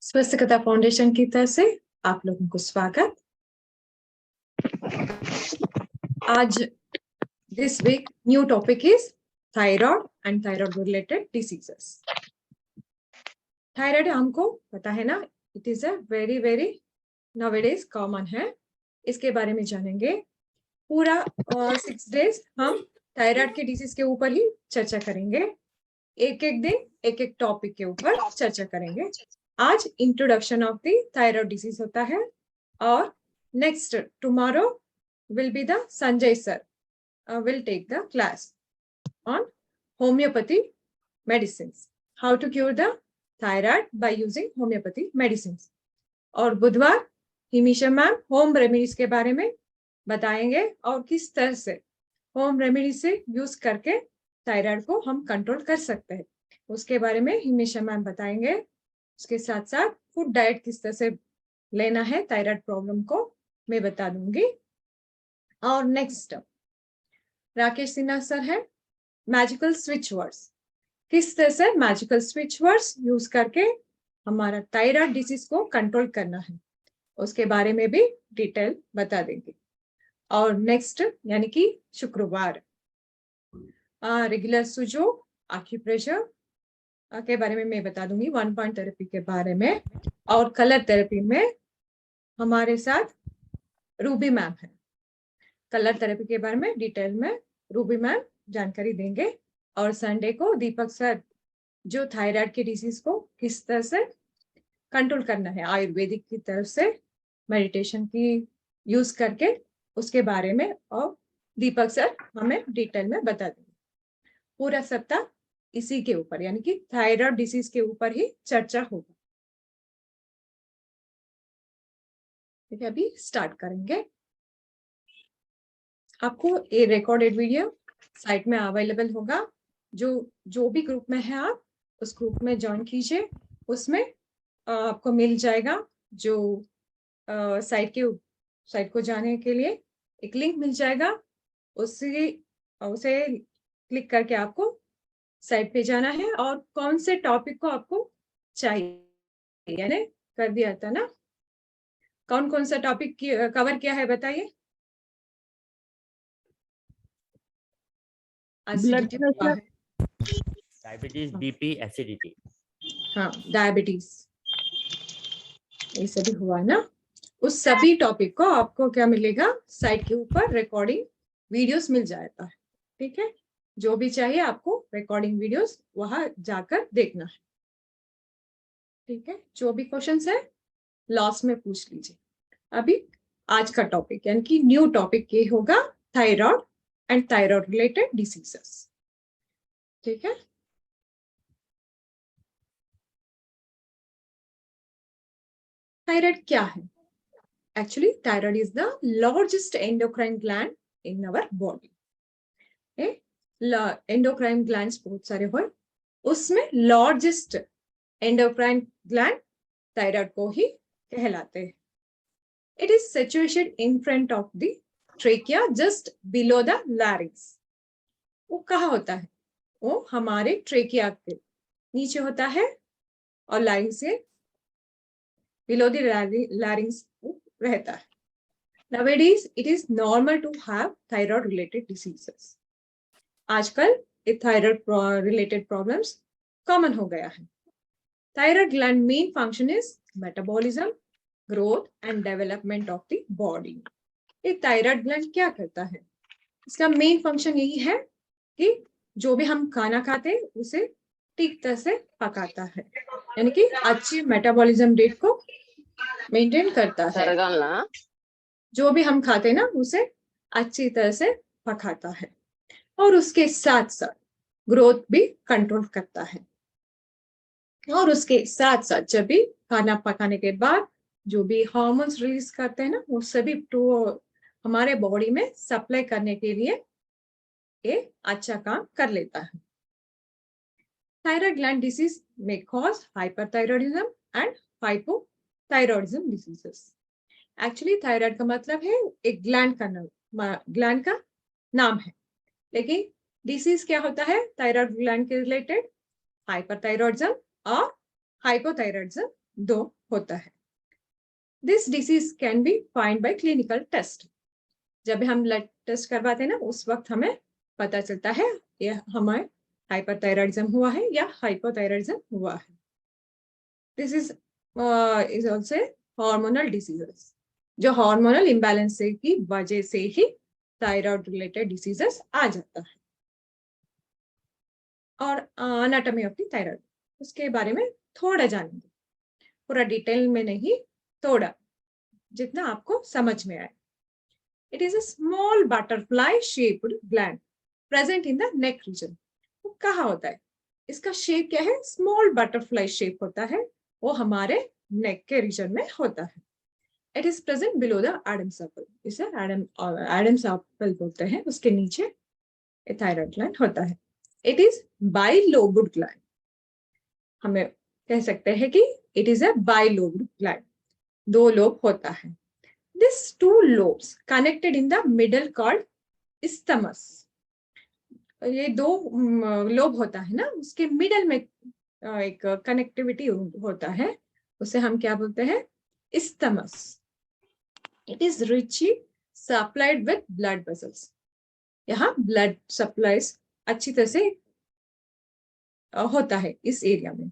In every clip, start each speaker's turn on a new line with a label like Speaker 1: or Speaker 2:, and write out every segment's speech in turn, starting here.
Speaker 1: स्वस्थकता foundation की तरफ से आप लोगों को स्वागत। आज this week new topic is thyroid and thyroid related diseases. Thyroid हमको पता है ना, it is a very very nowadays common है। इसके बारे में जानेंगे। पूरा 6 डेज हम थायराइड के डिसीज के ऊपर ही चर्चा करेंगे। एक एक दिन एक एक टॉपिक के ऊपर चर्चा करेंगे। आज introduction of the thyroid disease होता है और next tomorrow will be the Sanjay sir will take the class on homeopathy medicines, how to cure the thyroid by using homeopathy medicines। और बुधवार हिमीशा मैम होम रेमेडीज के बारे में बताएंगे और किस तरह से होम रेमेडी से यूज करके थायराइड को हम कंट्रोल कर सकते हैं, उसके बारे में हिमीशा मैम बताएंगे। उसके साथ साथ फूड डाइट किस तरह से लेना है थायराइड प्रॉब्लम को मैं बता दूंगी। और नेक्स्ट राकेश सिन्हा सर है मैजिकल स्विच वर्ड्स, किस तरह से मैजिकल स्विच वर्ड्स यूज करके हमारा थायराइड डिसीज को कंट्रोल करना है, उसके बारे में भी डिटेल बता देंगे। और नेक्स्ट यानी कि शुक्रवार रेगुलर सुजो आक्यूप्रेशर के बारे में मैं बता दूंगी, 1 पॉइंट थेरेपी के बारे में। और कलर थेरेपी में हमारे साथ रूबी मैम है। कलर थेरेपी के बारे में डिटेल में रूबी मैम जानकारी देंगे। और संडे को दीपक सर जो थायराइड के डिसीज को किस तरह से कंट्रोल करना है आयुर्वेदिक की तरफ से मेडिटेशन की यूज करके, उसके बारे में और दीपक सर हमें डिटेल में बता देंगे। पूरा सप्ताह इसी के ऊपर यानी कि थायराइड डिसीज के ऊपर ही चर्चा होगा। ठीक है, अभी स्टार्ट करेंगे। आपको ये रिकॉर्डेड वीडियो साइट में अवेलेबल होगा। जो भी ग्रुप में है आप उस ग्रुप में ज्वाइन कीजिए, उसमें आपको मिल जाएगा जो साइट को जाने के लिए एक लिंक मिल जाएगा। उसे क्लिक करके आपको साइट पे जाना है और कौन से टॉपिक को आपको चाहिए यानी कर दिया था ना, कौन कौन सा टॉपिक कवर किया है बताइए।
Speaker 2: Diabetes, BP, acidity.
Speaker 1: हाँ, डायबिटीज ये सभी हुआ ना। उस सभी टॉपिक को आपको क्या मिलेगा, साइट के ऊपर रिकॉर्डिंग वीडियोस मिल जाता है। ठीक है, जो भी चाहिए आपको रिकॉर्डिंग वीडियोस वहां जाकर देखना है। ठीक है, जो भी क्वेश्चंस है लास्ट में पूछ लीजिए। अभी आज का टॉपिक यानी कि न्यू टॉपिक ये होगा thyroid and thyroid related diseases. ठीक है, थायराइड क्या है? Actually thyroid is the largest endocrine gland in our body. Endocrine glands बहुत सारे हुए, उसमें लार्जेस्ट एंडोक्राइन ग्लैंड थायराइड को ही कहलाते हैं। It is situated in front of the trachea just below the larynx. वो कहाँ होता है? वो हमारे ट्रेकिया के नीचे होता है और लाइन से बिलो द लैरिंक्स रहता है। Nowadays it is normal to have thyroid related diseases. आजकल थायराइड रिलेटेड प्रॉब्लम्स कॉमन हो गया है। Thyroid gland main function is metabolism, growth and development of the body. ये थायराइड ग्लैंड क्या करता है? इसका मेन फंक्शन यही है कि जो भी हम खाना खाते हैं उसे ठीक तरह से पकाता है, यानी कि अच्छी मेटाबॉलिज्म रेट को मेंटेन करता है। जो भी हम खाते हैं ना उसे अच्छी तरह से पकाता है और उसके साथ साथ ग्रोथ भी कंट्रोल करता है। और उसके साथ साथ जब भी खाना पकाने के बाद जो भी हार्मोन्स रिलीज करते हैं ना, वो सभी तो हमारे बॉडी में सप्लाई करने के लिए ये अच्छा काम कर लेता है। थायराइड ग्लैंड डिसीज में cause hyperthyroidism and hypothyroidism diseases. Actually thyroid का मतलब है एक ग्लैंड का नाम है, लेकिन डिसीज क्या होता है थायराइड ग्लैंड के रिलेटेड? हाइपरथायराइडिज्म और हाइपोथायराइडिज्म 2 होता है। This disease can be find by clinical test. जब हम ब्लड टेस्ट करवाते हैं ना, उस वक्त हमें पता चलता है ये हमें हाइपरथायराइडिज्म हुआ है या हाइपोथायराइडिज्म हुआ है। This is also hormonal diseases, जो हार्मोनल इम्बैलेंस की वजह से ही थायराइड रिलेटेड डिसीजेस आ जाता है। और एनाटॉमी ऑफ द थायराइड, उसके बारे में थोड़ा जानेंगे, पूरा डिटेल में नहीं, थोड़ा जितना आपको समझ में आए। It is a small butterfly shaped gland present in the neck region. वो कहाँ होता है? इसका शेप क्या है? स्मॉल बटरफ्लाई शेप होता है, वो हमारे नेक के रीजन में होता है। It is present below the Adam's apple, इसे एडम्स एपल बोलते हैं, उसके नीचे थायराइड ग्लैंड होता है। इट इज बाइलोब्ड ग्लैंड, हमें कह सकते हैं कि it is a bilobed gland, 2 lobe होता है। These 2 lobes connected in the middle called isthmus. ये 2 लोब होता है ना, उसके मिडल में एक कनेक्टिविटी होता है, उसे हम क्या बोलते हैं? isthmus. It is richly supplied with blood vessels. यहाँ ब्लड सप्लाईज अच्छी तरह से होता है इस एरिया में।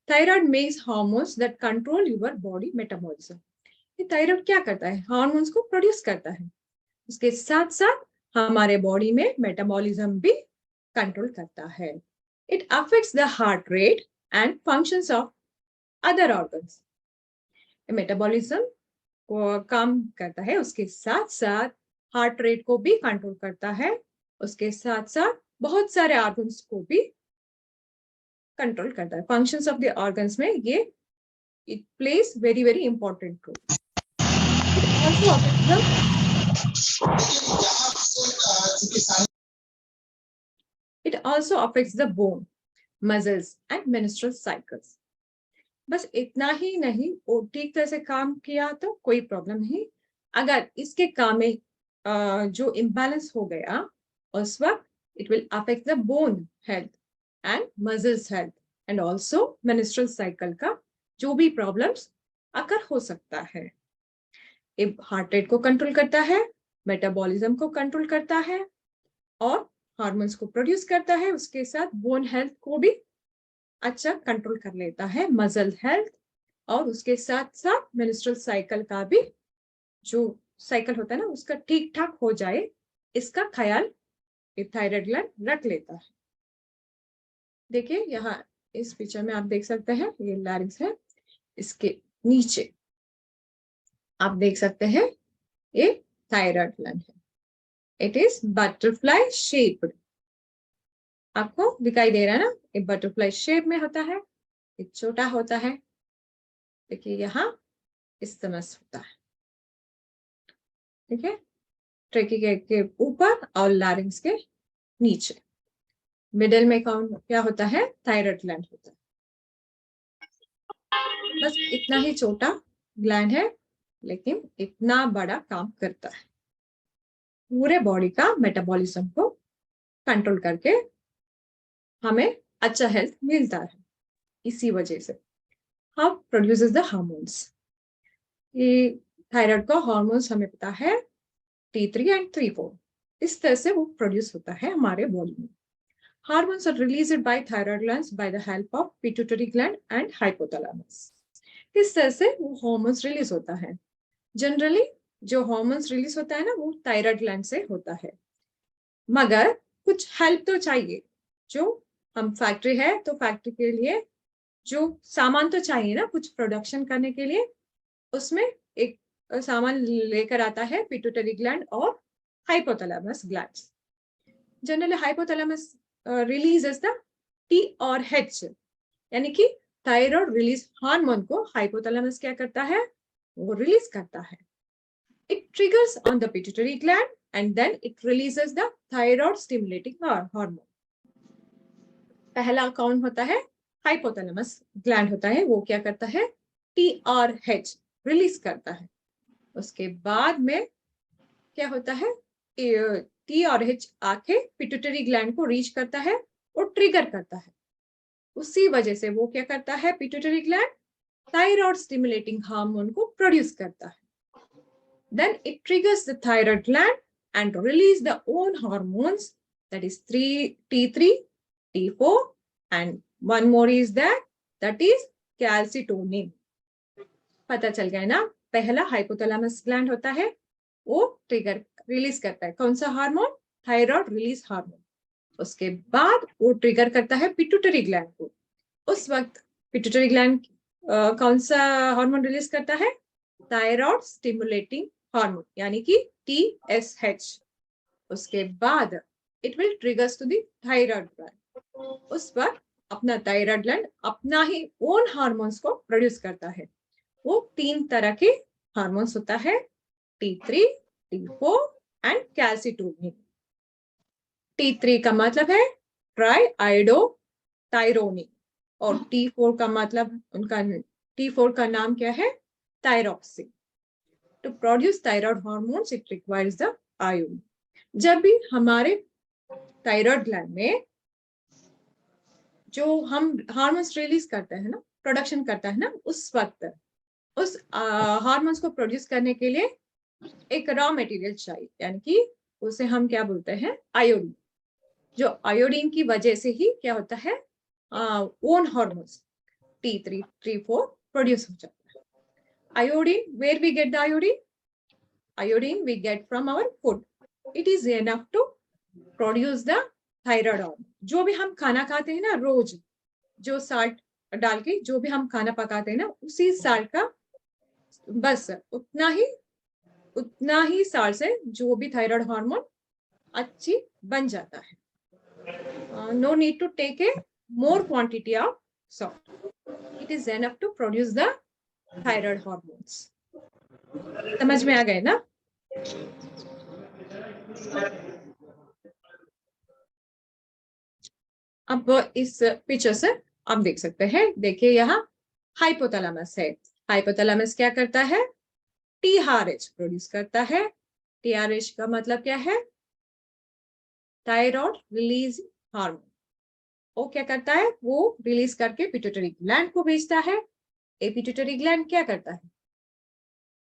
Speaker 1: Thyroid makes hormones that control your body metabolism. ये थायराइड क्या करता है? हार्मोन्स को प्रोड्यूस करता है, उसके साथ साथ हमारे बॉडी में मेटाबॉलिज्म भी कंट्रोल करता है। It affects the heart rate and functions of other organs. Metabolism को कम करता है, उसके साथ साथ हार्ट रेट को भी कंट्रोल करता है, उसके साथ साथ बहुत सारे ऑर्गन्स को भी कंट्रोल करता है। फंक्शंस ऑफ द ऑर्गन्स में ये it place very very important role. It also affects the bone, muscles and menstrual cycles. बस इतना ही नहीं, वो ठीक तरह से काम किया तो कोई प्रॉब्लम नहीं। अगर इसके काम में जो इम्बैलेंस हो गया, उस वक्त it will affect the bone health and muscles health and also menstrual cycle का जो भी प्रॉब्लम्स अगर हो सकता है। ये हार्ट रेट को कंट्रोल करता है, मेटाबॉलिज्म को कंट्रोल करता है और हार्मोन्स को प्रोड्यूस करता है, उसके साथ बोन हेल्थ को भी अच्छा कंट्रोल कर लेता है, मसल हेल्थ, और उसके साथ साथ मेंस्ट्रुअल साइकिल का भी जो साइकिल होता है ना, उसका ठीक ठाक हो जाए, इसका ख्याल थायराइड ग्लैंड रख लेता है। देखिए यहाँ इस पिक्चर में आप देख सकते हैं, ये लैरिंक्स है, इसके नीचे आप देख सकते हैं ये थायराइड ग्लैंड है। इट इज बटरफ्लाई शेप्ड, आपको दिखाई दे रहा है ना, एक बटरफ्लाई शेप में होता है, एक छोटा होता है। देखिए यहाँ isthmus होता है, ठीक है, ट्रेकी के ऊपर और लैरिंक्स के नीचे। मिडिल में कौन क्या होता है? थायराइड ग्लैंड होता है। बस इतना ही छोटा ग्लैंड है, लेकिन इतना बड़ा काम करता है, पूरे बॉडी का मेटाबॉलिज्म को कंट्रोल करके हमें अच्छा हेल्थ मिलता है। इसी वजह से हाउ प्रोड्यूसेस द हार्मोन्स। ये थायराइड का हार्मोन्स हमें पता है T3 एंड T4, इस तरह से वो प्रोड्यूस होता है हमारे बॉडी में। Hormones are released by thyroid glands by the help of pituitary gland and hypothalamus. किस तरह से वो हार्मोन्स रिलीज होता है? जनरली जो हार्मोन्स रिलीज होता है ना, वो थायराइड ग्लैंड से होता है, मगर कुछ हेल्प तो चाहिए। जो हम फैक्ट्री है तो फैक्ट्री के लिए जो सामान तो चाहिए ना कुछ प्रोडक्शन करने के लिए, उसमें एक सामान लेकर आता है पिट्यूटरी ग्लैंड और hypothalamus glands. Generally hypothalamus releases the T और H, यानी कि थायराइड रिलीज हार्मोन को हाइपोथैलेमस क्या करता है? वो रिलीज करता है। It triggers on the pituitary gland and then it releases the thyroid stimulating hormone. पहला कौन होता है? हाइपोथैलेमस ग्लैंड होता है, वो क्या करता है? टी और H रिलीज करता है। उसके बाद में क्या होता है? टी और H आके पिट्यूटरी ग्लैंड को रीच करता है और ट्रिगर करता है। उसी वजह से वो क्या करता है, pituitary gland thyroid stimulating hormone को प्रोड्यूस करता है. Then it triggers the thyroid gland and release the own hormones, that is T3, T4, and one more is that is calcitonin. पता चल गया ना. पहला हाइपोथैलेमस ग्लैंड होता है, वो ट्रिगर रिलीज करता है कौन सा हार्मोन, थायराइड रिलीज हार्मोन. उसके बाद वो ट्रिगर करता है पिट्यूटरी ग्लैंड को. उस वक्त पिट्यूटरी ग्लैंड कौन सा हार्मोन रिलीज करता है, थायराइड स्टिमुलेटिंग हार्मोन यानी कि TSH. उसके बाद it will triggers to the thyroid gland. उस वक्त अपना थायराइड ग्लैंड अपना ही ओन हार्मोन्स को प्रोड्यूस करता है. वो 3 तरह के हार्मोन्स होता है, T3, T4 and calcitonin. T3 का मतलब है ट्राई आयोडो थायरोनिन और T4 का मतलब T4 का नाम क्या है, thyroxine. To produce thyroid hormones, it requires the iodine. जब भी हमारे थायराइड ग्लैंड में जो हम हार्मोन्स रिलीज करते हैं ना, प्रोडक्शन करता है ना, उस वक्त उस हार्मोन्स को प्रोड्यूस करने के लिए एक रॉ मटेरियल चाहिए, यानी कि उसे हम क्या बोलते हैं, आयोडीन. जो आयोडीन की वजह से ही क्या होता है, own hormones T3, T4 produce हो जाता है. Iodine, where we get the iodine? Iodine we get from our food. It is enough to produce the thyroid hormone. जो भी हम खाना खाते हैं ना रोज, जो साल्ट डाल के जो भी हम खाना पकाते हैं ना, उसी साल्ट का बस उतना ही साल्ट से जो भी थायराइड हार्मोन अच्छी बन जाता है. No need to take a more quantity of salt. It is enough to produce the thyroid hormones. समझ में आ गए ना. अब इस पिक्चर से आप देख सकते हैं, देखिए यहाँ हाइपोथैलेमस है. हाइपोथैलेमस क्या करता है, TRH प्रोड्यूस करता है. TRH का मतलब क्या है, थायराइड रिलीज हार्मोन. वो क्या करता है, वो रिलीज करके पिट्यूटरी ग्लैंड को भेजता है. पिट्यूटरी ग्लैंड क्या करता है,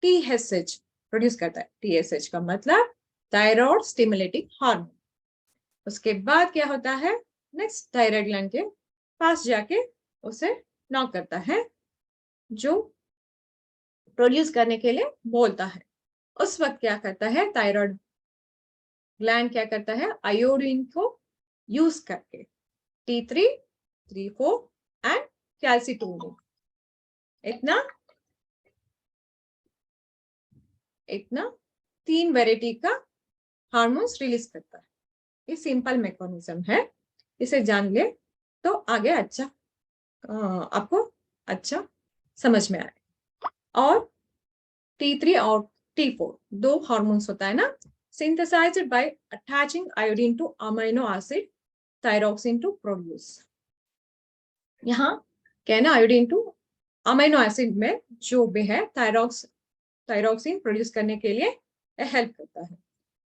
Speaker 1: TSH प्रोड्यूस करता है. TSH का मतलब थायराइड स्टिमुलेटिंग हार्मोन. उसके बाद क्या होता है, नेक्स्ट थायराइड ग्लैंड के पास जाके उसे नॉक करता है, जो प्रोड्यूस करने के लिए बोलता है. उस वक्त क्या करता है, थायराइड ग्लैंड क्या करता है, आयोडीन को यूज करके T3, T4 एंड कैल्सिटोनिन इतना 3 वैरायटी का हार्मोन्स रिलीज करता है. ये सिंपल मैकेनिज्म है, इसे जान ले तो आगे आपको अच्छा समझ में आए. और T3 और T4 दो हार्मोन्स होता है ना, synthesized by attaching iodine to amino acid thyroxine to produce. यहाँ कहना आयोडीन टू अमीनो एसिड में जो भी है थायरॉक्सिन प्रोड्यूस करने के लिए हेल्प करता है.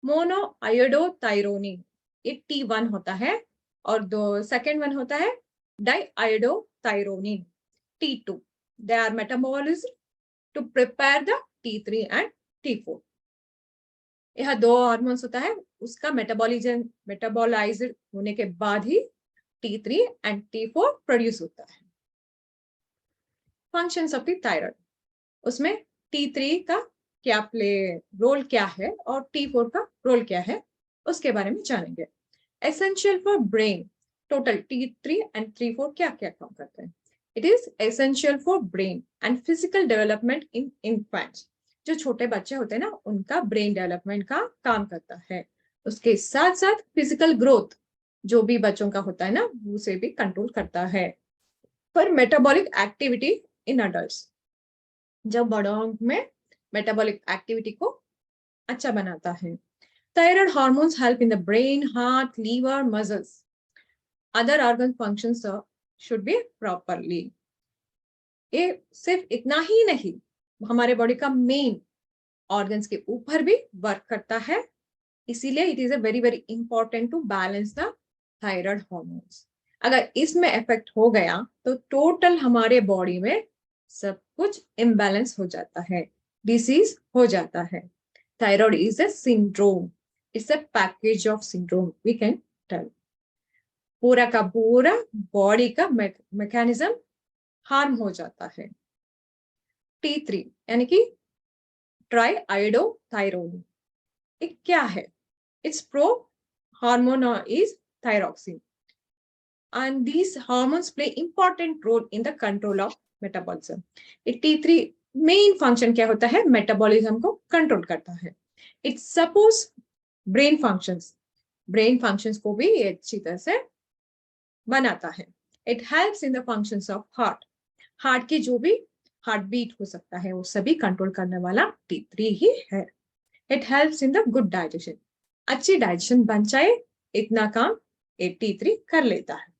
Speaker 1: मोनो आयोडो थायरोनिन ये T1 होता है और सेकेंड वन होता है diiodothyronine T2. They are metabolised to prepare the T3 and T4. यह 2 हार्मोन्स होता है, उसका मेटाबॉलाइज्ड होने के बाद ही T3 एंड T4 प्रोड्यूस होता है. फंक्शंस ऑफ द थायराइड, उसमें T3 का क्या रोल क्या है और T4 का रोल क्या है, उसके बारे में जानेंगे. Essential for brain, total T3 and T4 क्या क्या काम करते हैं. It is essential for brain and physical development in infants. जो छोटे बच्चे होते हैं ना, उनका ब्रेन डेवलपमेंट का काम करता है. उसके साथ साथ फिजिकल ग्रोथ जो भी बच्चों का होता है ना, उसे भी कंट्रोल करता है. पर मेटाबॉलिक एक्टिविटी इन अडल्ट्स, जब बड़ों में मेटाबॉलिक एक्टिविटी को अच्छा बनाता है. Thyroid hormones help in the brain, heart, liver, muscles. Other organ functions should be properly. ये सिर्फ इतना ही नहीं, हमारे बॉडी का मेन ऑर्गन्स के ऊपर भी वर्क करता है. इसीलिए it is a very very important to balance the thyroid hormones. अगर इसमें इफेक्ट हो गया तो टोटल हमारे बॉडी में सब कुछ इम्बैलेंस हो जाता है, डिसीज हो जाता है। Thyroid is a syndrome, it's a package of syndrome we can tell. पूरा का पूरा बॉडी का मैकेनिज्म हार्म हो जाता है। T3 यानी कि ट्राई आयोडोथायरोन, ये क्या है? It's pro hormone is thyroxine and these hormones play important role in the control of metabolism. T3 main function क्या होता है? मेटाबॉलिज्म को कंट्रोल करता है। इट सपोज ब्रेन फंक्शंस को भी अच्छी तरह से बनाता है। It helps in the functions of heart की जो भी हार्ट बीट हो सकता है वो सभी कंट्रोल करने वाला T3 ही है। It helps in the good digestion, अच्छी डाइजेशन बन जाए इतना काम T3 कर लेता है।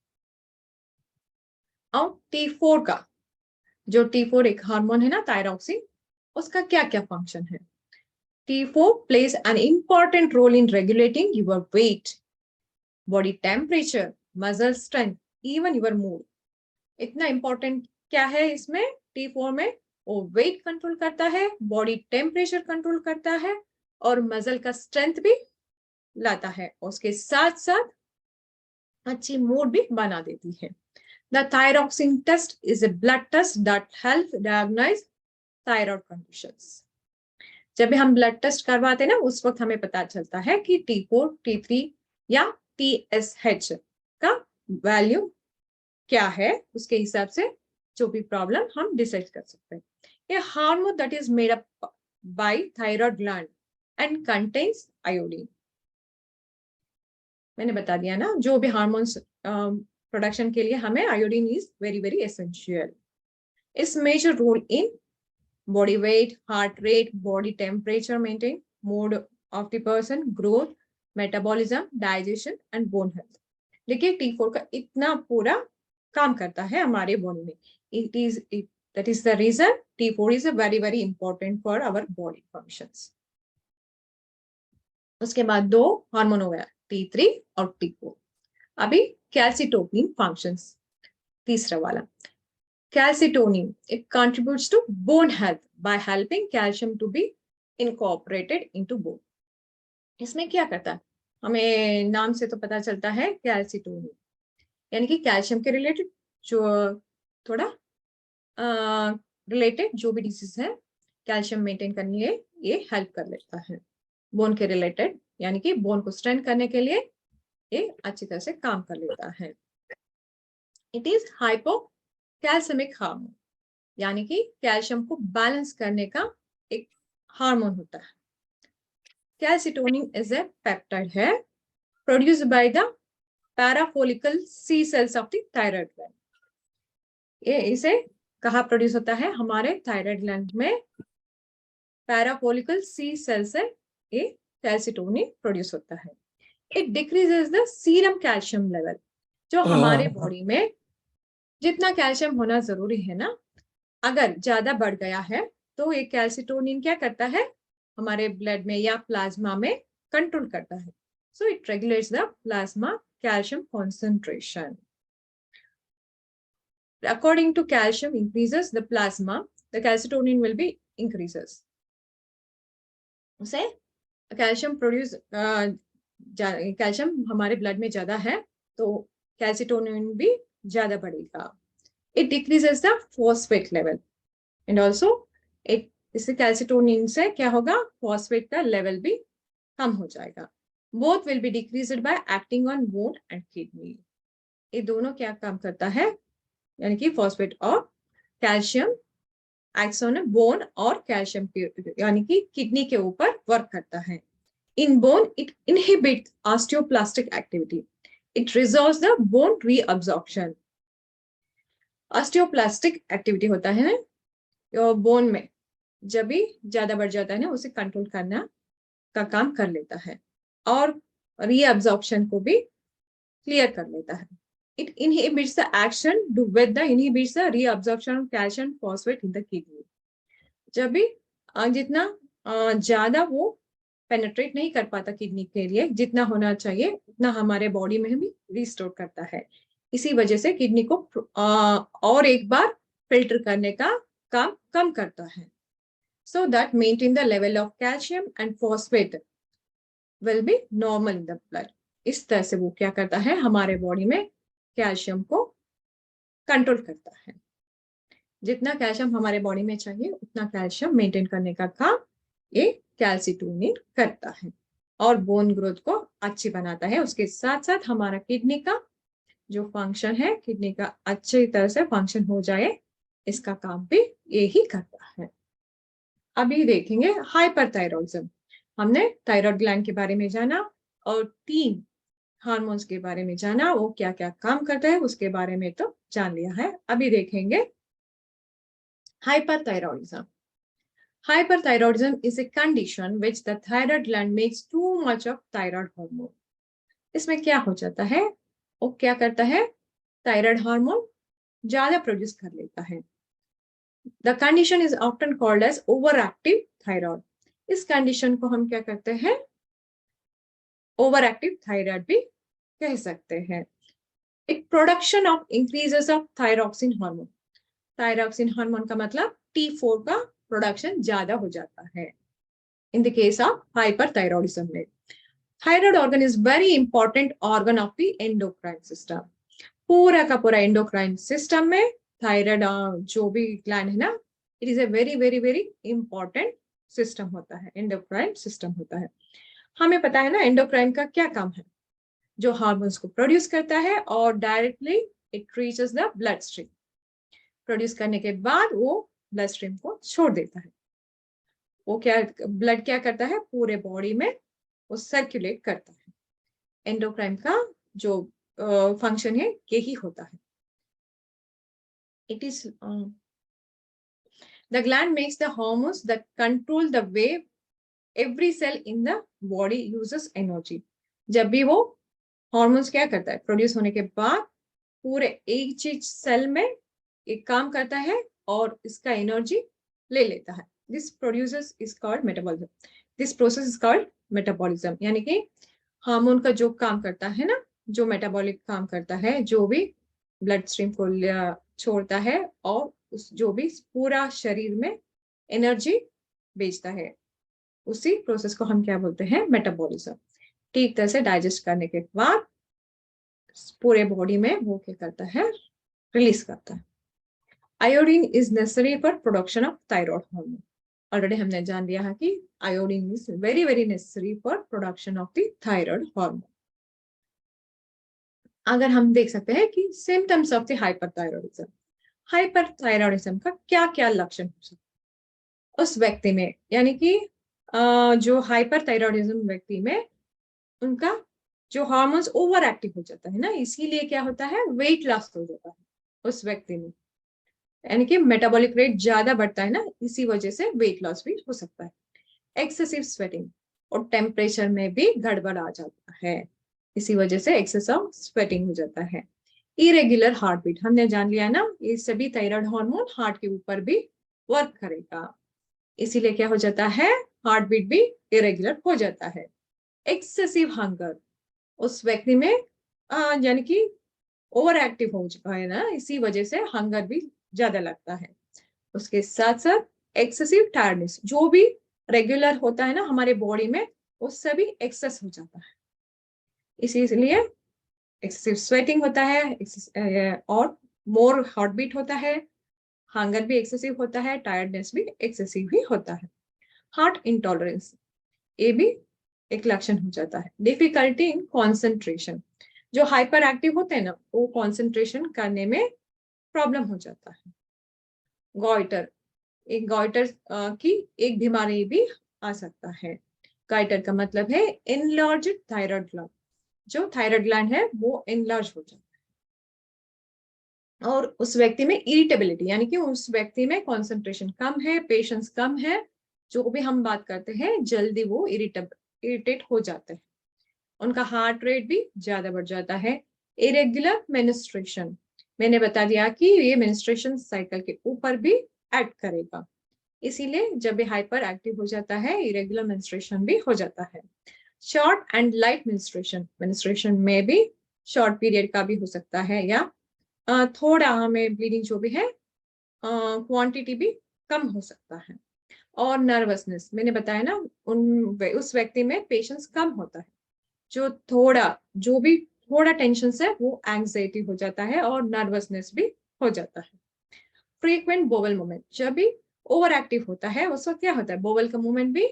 Speaker 1: और T4 का जो T4 एक हार्मोन है ना थायरोक्सिन, उसका क्या क्या फंक्शन है? T4 plays an important role in regulating your weight, body temperature, muscle strength, even your mood. इतना इंपॉर्टेंट क्या है इसमें? T4 में वो वेट कंट्रोल करता है, बॉडी टेम्परेचर कंट्रोल करता है और मसल का स्ट्रेंथ भी लाता है, उसके साथ साथ अच्छी मूड भी बना देती है। The thyroxine test is a blood test that helps diagnose thyroid conditions. जब भी हम ब्लड टेस्ट करवाते हैं ना उस वक्त हमें पता चलता है कि T4, T3 या TSH का वैल्यू क्या है, उसके हिसाब से जो भी प्रॉब्लम हम डिसाइड कर सकते हैं। ये hormone that is made up by thyroid gland and contains iodine. मैंने बता दिया ना, जो भी हार्मोन्स प्रोडक्शन के लिए हमें iodine is very very essential. It's major role in body weight, heart rate, body temperature maintain, mood of the person, growth, metabolism, digestion and bone health. देखिए T4 का इतना पूरा काम करता है हमारे बॉडी में। that is the reason T4 is a very very important for our body functions. उसके बाद दो हार्मोन हो गया T3 और T4। अभी कैल्सिटोनिन फंक्शंस, तीसरा वाला calcitonin. It contributes to bone health by helping calcium to be incorporated into bone. इसमें क्या करता है? हमें नाम से तो पता चलता है कैल्सिटोनिन यानी कि कैल्शियम के रिलेटेड जो थोड़ा रिलेटेड जो भी डिसीज है कैल्शियम मेंटेन करने के लिए ये हेल्प कर लेता है। बोन के रिलेटेड यानी कि बोन को स्ट्रेंथ करने के लिए ये अच्छी तरह से काम कर लेता है। इट इज हाइपो कैल्सियमिक हार्मोन यानी कि कैल्शियम को बैलेंस करने का एक हार्मोन होता है। कैल्सिटोनिन इज ए पेप्टाइड है produced by the parafollicular C cells of the thyroid gland. ये इसे कहाँ प्रोड्यूस होता है? हमारे थायराइड ग्लैंड में पैराफोलिकल सी सेल से ये कैल्सिटोनिन प्रोड्यूस होता है। It decreases the serum calcium level, जो हमारे बॉडी में जितना कैल्शियम होना जरूरी है ना, अगर ज्यादा बढ़ गया है तो ये कैल्सिटोनिन क्या करता है? हमारे ब्लड में या प्लाज्मा में कंट्रोल करता है। So it regulates the plasma calcium concentration. According to calcium increases the plasma, the calcitonin will be increases. उसे कैल्शियम प्रोड्यूस कैल्शियम हमारे ब्लड में ज्यादा है तो कैल्सिटोनिन भी ज्यादा बढ़ेगा। It decreases the phosphate level and also it इससे कैल्सिटोनिन से क्या होगा? फॉस्फेट का लेवल भी कम हो जाएगा। Both will be decreased by acting on bone and kidney. ये दोनों क्या काम करता है? यानी कि फॉस्फेट और कैल्शियम एक्ट्स ऑन बोन और कैल्शियम यानी कि किडनी के ऊपर वर्क करता है। In bone it inhibit osteoplastic activity, it resolves the bone reabsorption. Osteoplastic activity होता है ना बोन में, जब भी ज्यादा बढ़ जाता है ना उसे कंट्रोल करना का काम कर लेता है और रीअब्जॉर्प्शन को भी क्लियर कर लेता है। It inhibits the action with the inhibits the reabsorption of calcium phosphate in the kidney. जब भी जितना ज्यादा वो पेनिट्रेट नहीं कर पाता किडनी के लिए जितना होना चाहिए उतना हमारे बॉडी में भी रिस्टोर करता है। इसी वजह से किडनी को और एक बार फिल्टर करने का काम कम करता है, so that maintain the level of calcium and phosphate will be normal in the blood. इस तरह से वो क्या करता है, हमारे बॉडी में कैल्शियम को कंट्रोल करता है। जितना कैल्शियम हमारे बॉडी में चाहिए उतना कैल्शियम मेंटेन करने का काम ये कैल्सिटोनिन करता है और बोन ग्रोथ को अच्छी बनाता है। उसके साथ साथ हमारा किडनी का जो फंक्शन है, किडनी का अच्छी तरह से फंक्शन हो जाए, इसका काम भी यही करता है। अभी देखेंगे हाइपरथायरॉइडिज्म। हमने थायराइड ग्लैंड के बारे में जाना और 3 हार्मोन्स के बारे में जाना, वो क्या क्या काम करता है उसके बारे में तो जान लिया है। अभी देखेंगे hyperthyroidism. Hyperthyroidism is a condition which the thyroid gland makes too much of thyroid hormone. इसमें क्या हो जाता है, वो क्या करता है, थायराइड हार्मोन ज्यादा प्रोड्यूस कर लेता है। The condition is often called as overactive thyroid. इस कंडीशन को हम क्या करते हैं, ओवरएक्टिव थायराइड भी कह सकते हैं। एक production of increases of thyroxine hormone. Thyroxine hormone का मतलब T4 का प्रोडक्शन ज्यादा हो जाता है in the case of hyperthyroidism में। Thyroid organ is very important organ of the endocrine system. पूरा का पूरा एंडोक्राइन सिस्टम में थायराइड जो भी ग्लैंड है ना, it is a very very very important system होता है, एंडोक्राइन सिस्टम होता है। हमें पता है ना एंडोक्राइन का क्या काम है, जो हार्मोन्स को प्रोड्यूस करता है और directly it reaches the blood stream. Produce करने के बाद वो ब्लड स्ट्रीम को छोड़ देता है। वो क्या, ब्लड क्या करता है, पूरे बॉडी में वो सर्कुलेट करता है। एंडोक्राइन का जो फंक्शन है यही होता है। It is the gland makes the hormones that control the way every cell in the body uses energy. जब भी वो हार्मोन्स क्या करता है, प्रोड्यूस होने के बाद पूरे एक चीज सेल में एक काम करता है और इसका एनर्जी ले लेता है। This produces is called metabolism. This process is called metabolism, यानी कि हार्मोन का जो काम करता है ना, जो मेटाबॉलिक काम करता है, जो भी ब्लड स्ट्रीम को छोड़ता है और उस जो भी पूरा शरीर में एनर्जी भेजता है, उसी प्रोसेस को हम क्या बोलते हैं, मेटाबॉलिज्म। ठीक तरह से डाइजेस्ट करने के बाद पूरे बॉडी में वो क्या करता है, रिलीज करता है। Iodine is necessary for production of thyroid hormone. Already हमने जान लिया है कि iodine is very very necessary for production of the thyroid hormone. अगर हम देख सकते हैं कि symptoms of the hyperthyroidism, hyperthyroidism का क्या क्या लक्षण हो सकते हैं उस व्यक्ति में, यानी कि जो हाइपरथायरॉइडिज्म व्यक्ति में उनका जो हार्मोन्स ओवर एक्टिव हो जाता है ना, इसीलिए क्या होता है, वेट लॉस हो जाता है उस व्यक्ति में, यानी कि मेटाबॉलिक रेट ज्यादा बढ़ता है ना, इसी वजह से वेट लॉस भी हो सकता है। एक्सेसिव स्वेटिंग और टेम्परेचर में भी गड़बड़ आ जाता है, इसी वजह से एक्सेसिव स्वेटिंग हो जाता है। इरेगुलर हार्ट बीट, हमने जान लिया ना, ये सभी थायराइड हार्मोन हार्ट के ऊपर भी वर्क करेगा, इसीलिए क्या हो जाता है, हार्ट बीट भी इरेगुलर हो जाता है। एक्सेसिव हंगर, उस व्यक्ति में यानी कि ओवर एक्टिव हो चुका है ना, इसी वजह से हंगर भी ज्यादा लगता है। उसके साथ साथ एक्सेसिव टायर्डनेस, जो भी रेगुलर होता है ना हमारे बॉडी में, वो सभी एक्सेस हो जाता है, इसीलिए एक्सेसिव स्वेटिंग होता है और मोर हार्ट बीट होता है, हंगर भी एक्सेसिव होता है, टायर्डनेस भी एक्सेसिव ही होता है। हार्ट इंटॉलरेंस, ये भी एक लक्षण हो जाता है। डिफिकल्टी इन कॉन्सेंट्रेशन, जो हाइपर एक्टिव होते हैं ना, वो कॉन्सेंट्रेशन करने में प्रॉब्लम हो जाता है। गॉइटर, एक गॉइटर की एक बीमारी भी आ सकता है। गॉइटर का मतलब है एनलार्ज थायराइड ग्लैंड, जो थायराइड ग्लैंड है वो एनलार्ज हो जाता है। और उस व्यक्ति में इरिटेबिलिटी, यानी कि उस व्यक्ति में कॉन्सेंट्रेशन कम है, पेशेंस कम है, जो भी हम बात करते हैं जल्दी वो इरिटेट हो जाते हैं। उनका हार्ट रेट भी ज्यादा बढ़ जाता है। इरेगुलर मेंस्ट्रुएशन, मैंने बता दिया कि ये मेंस्ट्रुएशन साइकिल के ऊपर भी एक्ट करेगा, इसीलिए जब भी हाइपर एक्टिव हो जाता है, इरेगुलर मेंस्ट्रुएशन भी हो जाता है। Short and light menstruation, menstruation में भी शॉर्ट पीरियड का भी हो सकता है, या थोड़ा हमें ब्लीडिंग जो भी है क्वांटिटी भी कम हो सकता है। और नर्वसनेस मैंने बताया ना, उस व्यक्ति में पेशेंस कम होता है, जो भी थोड़ा टेंशन से वो एंग्जाइटी हो जाता है और नर्वसनेस भी हो जाता है। फ्रीक्वेंट बोवल मूवमेंट, जब भी ओवर एक्टिव होता है उस वक्त क्या होता है, बोवल का मूवमेंट भी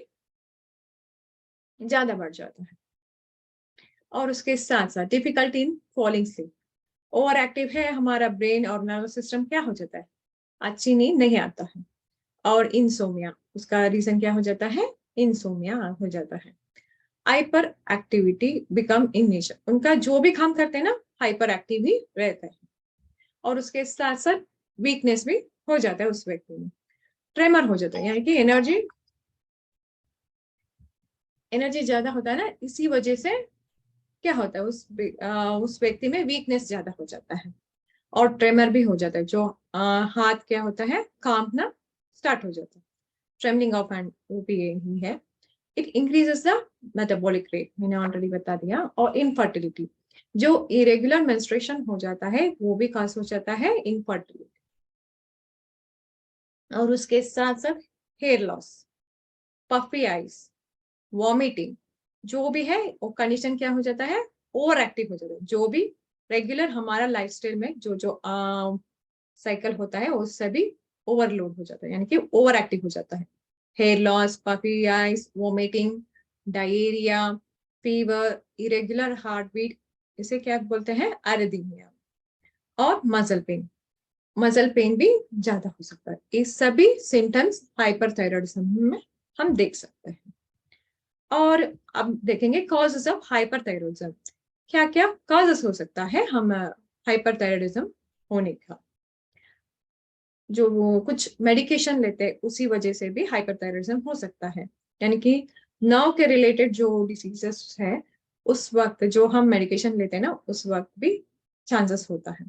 Speaker 1: ज्यादा बढ़ जाता है। और उसके साथ साथ difficulty in falling sleep, over active है हमारा ब्रेन और नर्वस सिस्टम, क्या हो जाता है, अच्छी नींद नहीं आता है। और इंसोमिया, उसका रीजन क्या हो जाता है, इंसोमिया हो जाता है। Hyper activity become in nature, उनका जो भी काम करते हैं ना हाइपर एक्टिव ही रहता है। और उसके साथ साथ वीकनेस भी हो जाता है उस व्यक्ति में, ट्रेमर हो जाता है, यानी कि एनर्जी ज्यादा होता है ना, इसी वजह से क्या होता है, उस व्यक्ति में वीकनेस ज्यादा हो जाता है। और ट्रेमर भी हो जाता है, जो हाथ क्या होता है कांपना स्टार्ट हो जाता है, ट्रेमलिंग ऑफ हैंड, वो भी यही है। It increases the metabolic rate, मैंने ऑलरेडी बता दिया। और इनफर्टिलिटी, जो इरेगुलर मेंस्ट्रुएशन हो जाता है वो भी कॉज हो जाता है इनफर्टिलिटी। और उसके साथ साथ hair loss, puffy eyes, vomiting, जो भी है वो कंडीशन क्या हो जाता है, ओवर एक्टिव हो जाता है। जो भी रेगुलर हमारा लाइफस्टाइल में जो जो साइकिल होता है उससे भी ओवरलोड हो जाता है, यानी कि ओवर एक्टिव हो जाता है। Hair loss, puffy eyes, vomiting, diarrhoea, fever, irregular heart beat, इसे क्या बोलते हैं, एरिथमिया। और मसल पेन भी ज्यादा हो सकता है। ये सभी सिम्टम्स हाइपरथायरॉयडिज्म में हम देख सकते हैं। और अब देखेंगे कॉजेस ऑफ हाइपरथायरॉयडिज्म, क्या क्या कॉजेस हो सकता है हम हाइपरथायरॉयडिज्म होने का। जो वो कुछ मेडिकेशन लेते हैं उसी वजह से भी हाइपरथायरॉयडिज्म हो सकता है, यानी कि नर्व के रिलेटेड जो डिसीजेस है उस वक्त जो हम मेडिकेशन लेते हैं ना उस वक्त भी चांसेस होता है।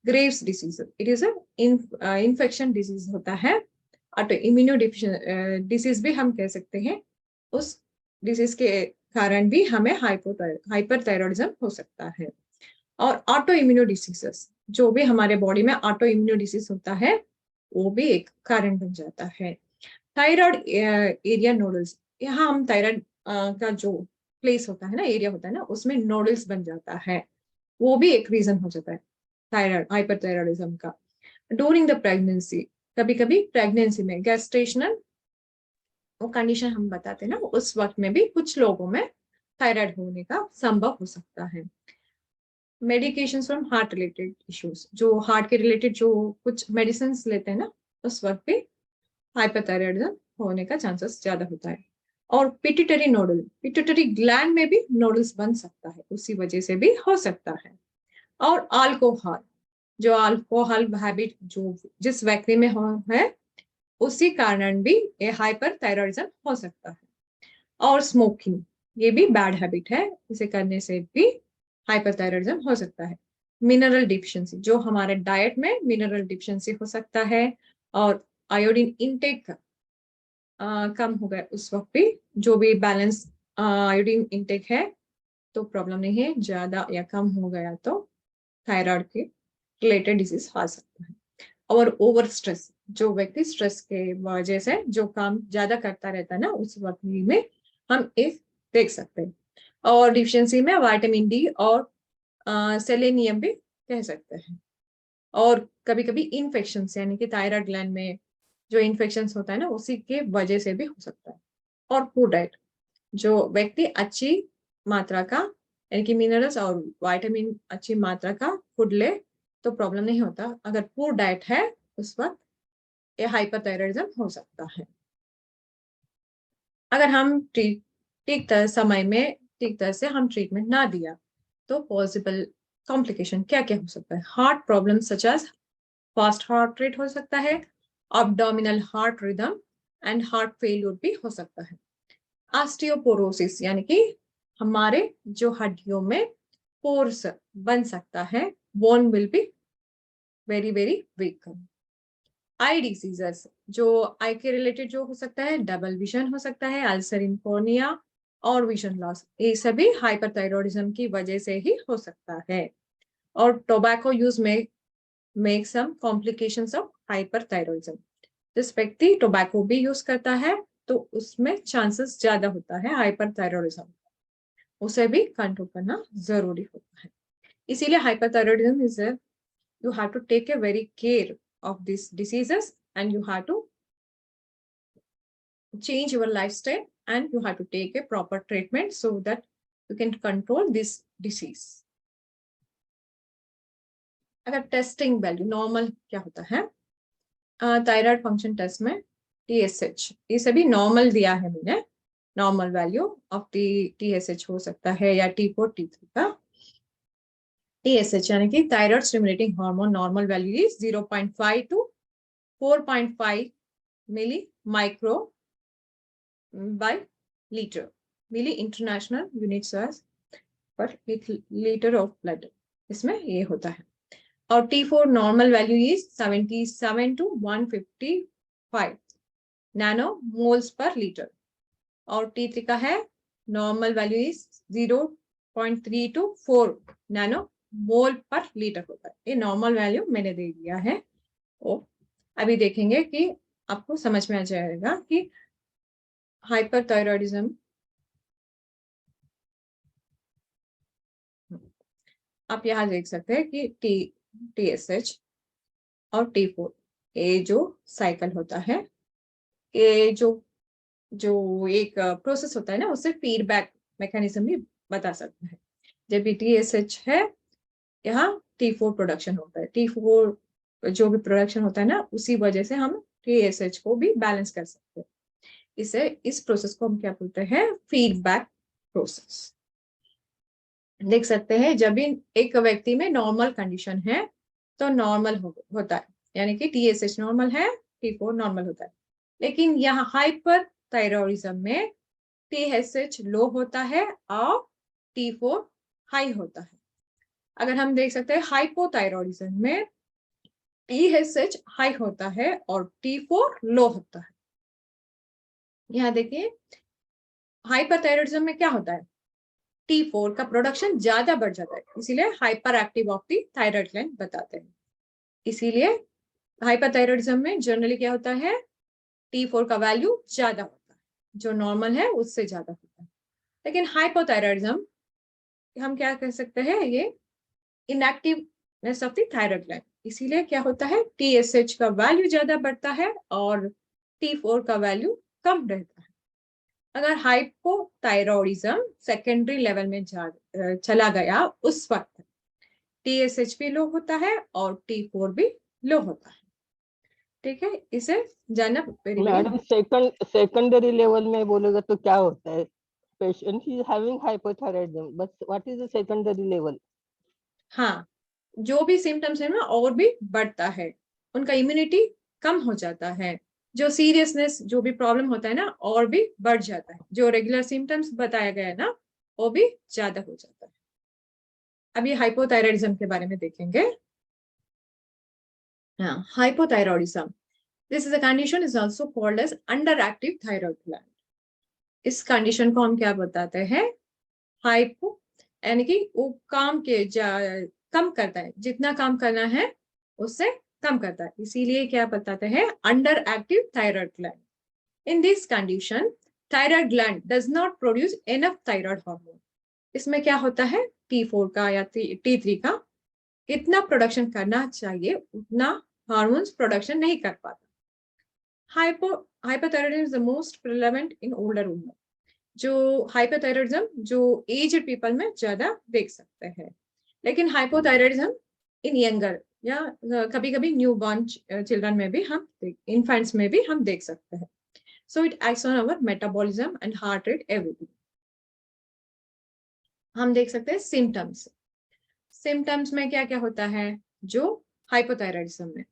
Speaker 1: Graves disease, it is infection disease होता है। ऑटो इम्यूनो डिसीज भी हम कह सकते हैं, उस डिजीज के कारण भी हमें हाइपरथायरॉयडिज्म हो सकता है। और ऑटो इम्यूनो डिसीजेस, जो भी हमारे बॉडी में ऑटो इम्यूनो डिसीज होता है वो भी एक कारण बन जाता है। थायराइड एरिया नोडल्स, यहाँ हम थायराइड का जो प्लेस होता है ना, एरिया होता है ना, उसमें नोडल्स बन जाता है, वो भी एक रीजन हो जाता है थायराइड हाइपरथायरॉयडिज्म का। ड्यूरिंग द प्रेगनेंसी, कभी कभी प्रेगनेंसी में गेस्टेशनल वो कंडीशन हम बताते हैं ना, उस वक्त में भी कुछ लोगों में थायराइड होने का संभव हो सकता है। Medication from heart related issues, जो हार्ट के रिलेटेड जो कुछ मेडिसिन लेते हैं ना उस वक्त भी हाइपरथायरॉयडिज्म होने का चांसेस ज्यादा होता है। और पिट्यूटरी नोडल, पिट्यूटरी ग्लैंड में भी नोडल्स बन सकता है, उसी वजह से भी हो सकता है। और अल्कोहल, जो अल्कोहल हैबिट जो जिस व्यक्ति में है उसी कारण भी ये हाइपरथायरॉयडिज्म हो सकता है। और स्मोकिंग, ये भी बैड हैबिट है, इसे करने से भी हाइपरथायरॉयडिज्म हो सकता है। मिनरल डिफिशिएंसी, जो हमारे डाइट में मिनरल डिफिशिएंसी हो सकता है। और आयोडीन इनटेक कम हो गया उस वक्त भी, जो भी बैलेंस आयोडीन इनटेक है तो प्रॉब्लम नहीं है, ज्यादा या कम हो गया तो थायराइड के रिलेटेड डिजीज आ सकता है। और ओवर स्ट्रेस, जो व्यक्ति स्ट्रेस के वजह से जो काम ज्यादा करता रहता है ना उस वक्त में हम इस देख सकते हैं। और डिफिशियंसी में विटामिन डी और सेलेनियम भी कह सकते हैं। और कभी कभी इन्फेक्शन, यानी कि थायराइड ग्लैंड में जो इन्फेक्शन होता है ना उसी के वजह से भी हो सकता है। और फूड डाइट, जो व्यक्ति अच्छी मात्रा का यानी कि मिनरल्स और विटामिन अच्छी मात्रा का फूड ले तो प्रॉब्लम नहीं होता। अगर पुअर डाइट है उस वक्त ये हाइपरथायरॉयडिज्म हो सकता है। अगर हम ठीक समय में ठीक तरह से हम ट्रीटमेंट ना दिया तो पॉसिबल कॉम्प्लिकेशन क्या क्या हो सकता है। Heart problem such as fast heart rate हो सकता है, abdominal heart rhythm and heart failure भी हो सकता है। ऑस्टियोपोरोसिस, यानी कि हमारे जो हड्डियों में पोर्स बन सकता है, bone will be very very weak. I diseases, जो आई के रिलेटेड जो हो सकता है, डबल विजन हो सकता है, अल्सर इन कॉर्निया, और विजन लॉस, ये सभी हाइपरथायरॉयडिज्म की वजह से ही हो सकता है। और टोबैको यूज में make some complications of hyperthyroidism. जिस व्यक्ति टोबैको भी यूज करता है तो उसमें चांसेस ज्यादा होता है हाइपरथायरॉयडिज्म, उसे भी कंट्रोल करना जरूरी होता है। इसीलिए hyperthyroidism is you have to take a very care of these diseases, and you have to change your lifestyle, and you have to take a proper treatment so that you can control this disease. अगर testing value normal क्या होता है, thyroid function test में TSH ये सभी normal दिया है मैंने, नॉर्मल वैल्यू ऑफ TSH हो सकता है या T4 T3 का। TSH यानी कि thyroid stimulating hormone normal value is 0.5 to 4.5 milli micro by litre, milli international units per litre of blood, इसमें ये होता है। और T4 normal value is 77 to 155 nano moles per litre, और T3 का है normal value is 0.3 to 4 nano mole per litre होता है। ये नॉर्मल वैल्यू मैंने दे दिया है। ओ अभी देखेंगे कि आपको समझ में आ जाएगा कि हाइपरथायरॉयडिज्म, आप यहाँ देख सकते हैं कि TSH और T4 ये जो साइकिल होता है, ये जो एक प्रोसेस होता है ना, उससे फीडबैक मैकेनिज्म भी बता सकता है। जब भी TSH है यहाँ T4 प्रोडक्शन होता है, T4 जो भी प्रोडक्शन होता है ना, उसी वजह से हम TSH को भी बैलेंस कर सकते हैं। इस प्रोसेस को हम क्या बोलते हैं, फीडबैक प्रोसेस। देख सकते हैं जब भी एक व्यक्ति में नॉर्मल कंडीशन है तो नॉर्मल होता है, यानी कि TSH नॉर्मल है, T4 नॉर्मल होता है। लेकिन यहाँ हाइपर थायरॉयडिज्म में TSH लो होता है और T4 हाई होता है। अगर हम देख सकते हैं हाइपोथायरॉयडिज्म में TSH हाई होता है और T4 लो होता है। यहाँ देखिए हाइपरथायरॉयडिज्म में क्या होता है, T4 का प्रोडक्शन ज्यादा बढ़ जाता है, इसीलिए hyper active of the thyroid gland बताते हैं। इसीलिए हाइपरथायरॉयडिज्म में जनरली क्या होता है, T4 का वैल्यू ज्यादा होता है, जो नॉर्मल है उससे ज्यादा होता है। लेकिन हाइपोथायरॉयडिज्म हम क्या कह सकते हैं, ये इनएक्टिवनेस ऑफ द थायराइड ग्लैंड, इसीलिए क्या होता है TSH का वैल्यू ज्यादा बढ़ता है और T4 का वैल्यू कम रहता है। अगर हाइपोथायरॉयडिज्म सेकेंडरी लेवल में चला गया उस वक्त TSH भी लो होता है और T4 भी लो होता है। ठीक है, इसे जानना वेरी
Speaker 3: मैडम सेकेंडरी लेवल में बोलेगा तो क्या होता है, patient is having hypothyroidism but what is the secondary level?
Speaker 1: हाँ, जो भी सिम्टम्स है ना और भी बढ़ता है, उनका इम्यूनिटी कम हो जाता है, जो सीरियसनेस जो भी प्रॉब्लम होता है ना और भी बढ़ जाता है, जो रेगुलर सिम्टम्स बताया गया है ना वो भी ज्यादा हो जाता है। अभी हाइपोथायरॉयडिज्म के बारे में देखेंगे। हाँ, hypothyroidism, this is a condition is also called as under active thyroid gland. इस कंडीशन को हम क्या बताते हैं, हाइपो यानी कि वो काम के कम करता है, जितना काम करना है उससे कम करता है, इसीलिए क्या बताते हैं under active thyroid gland. In this condition thyroid gland does not produce enough thyroid hormone. इसमें क्या होता है T4 का या T3 का इतना प्रोडक्शन करना चाहिए उतना हार्मोन्स प्रोडक्शन नहीं कर पाता। Hypothyroidism is the most prevalent in older women. जो हाइपोथायरॉयडिज्म जो एज्ड पीपल में ज्यादा देख सकते हैं, लेकिन हाइपोथायरॉयडिज्म इन यंगर या कभी कभी न्यू बॉर्न चिल्ड्रन में भी हम इन्फेंट्स में भी हम देख सकते हैं। So it acts on our metabolism and heart rate everything. हम देख सकते हैं सिम्टम्स। सिम्टम्स में क्या क्या होता है, जो हाइपोथायरॉयडिज्म में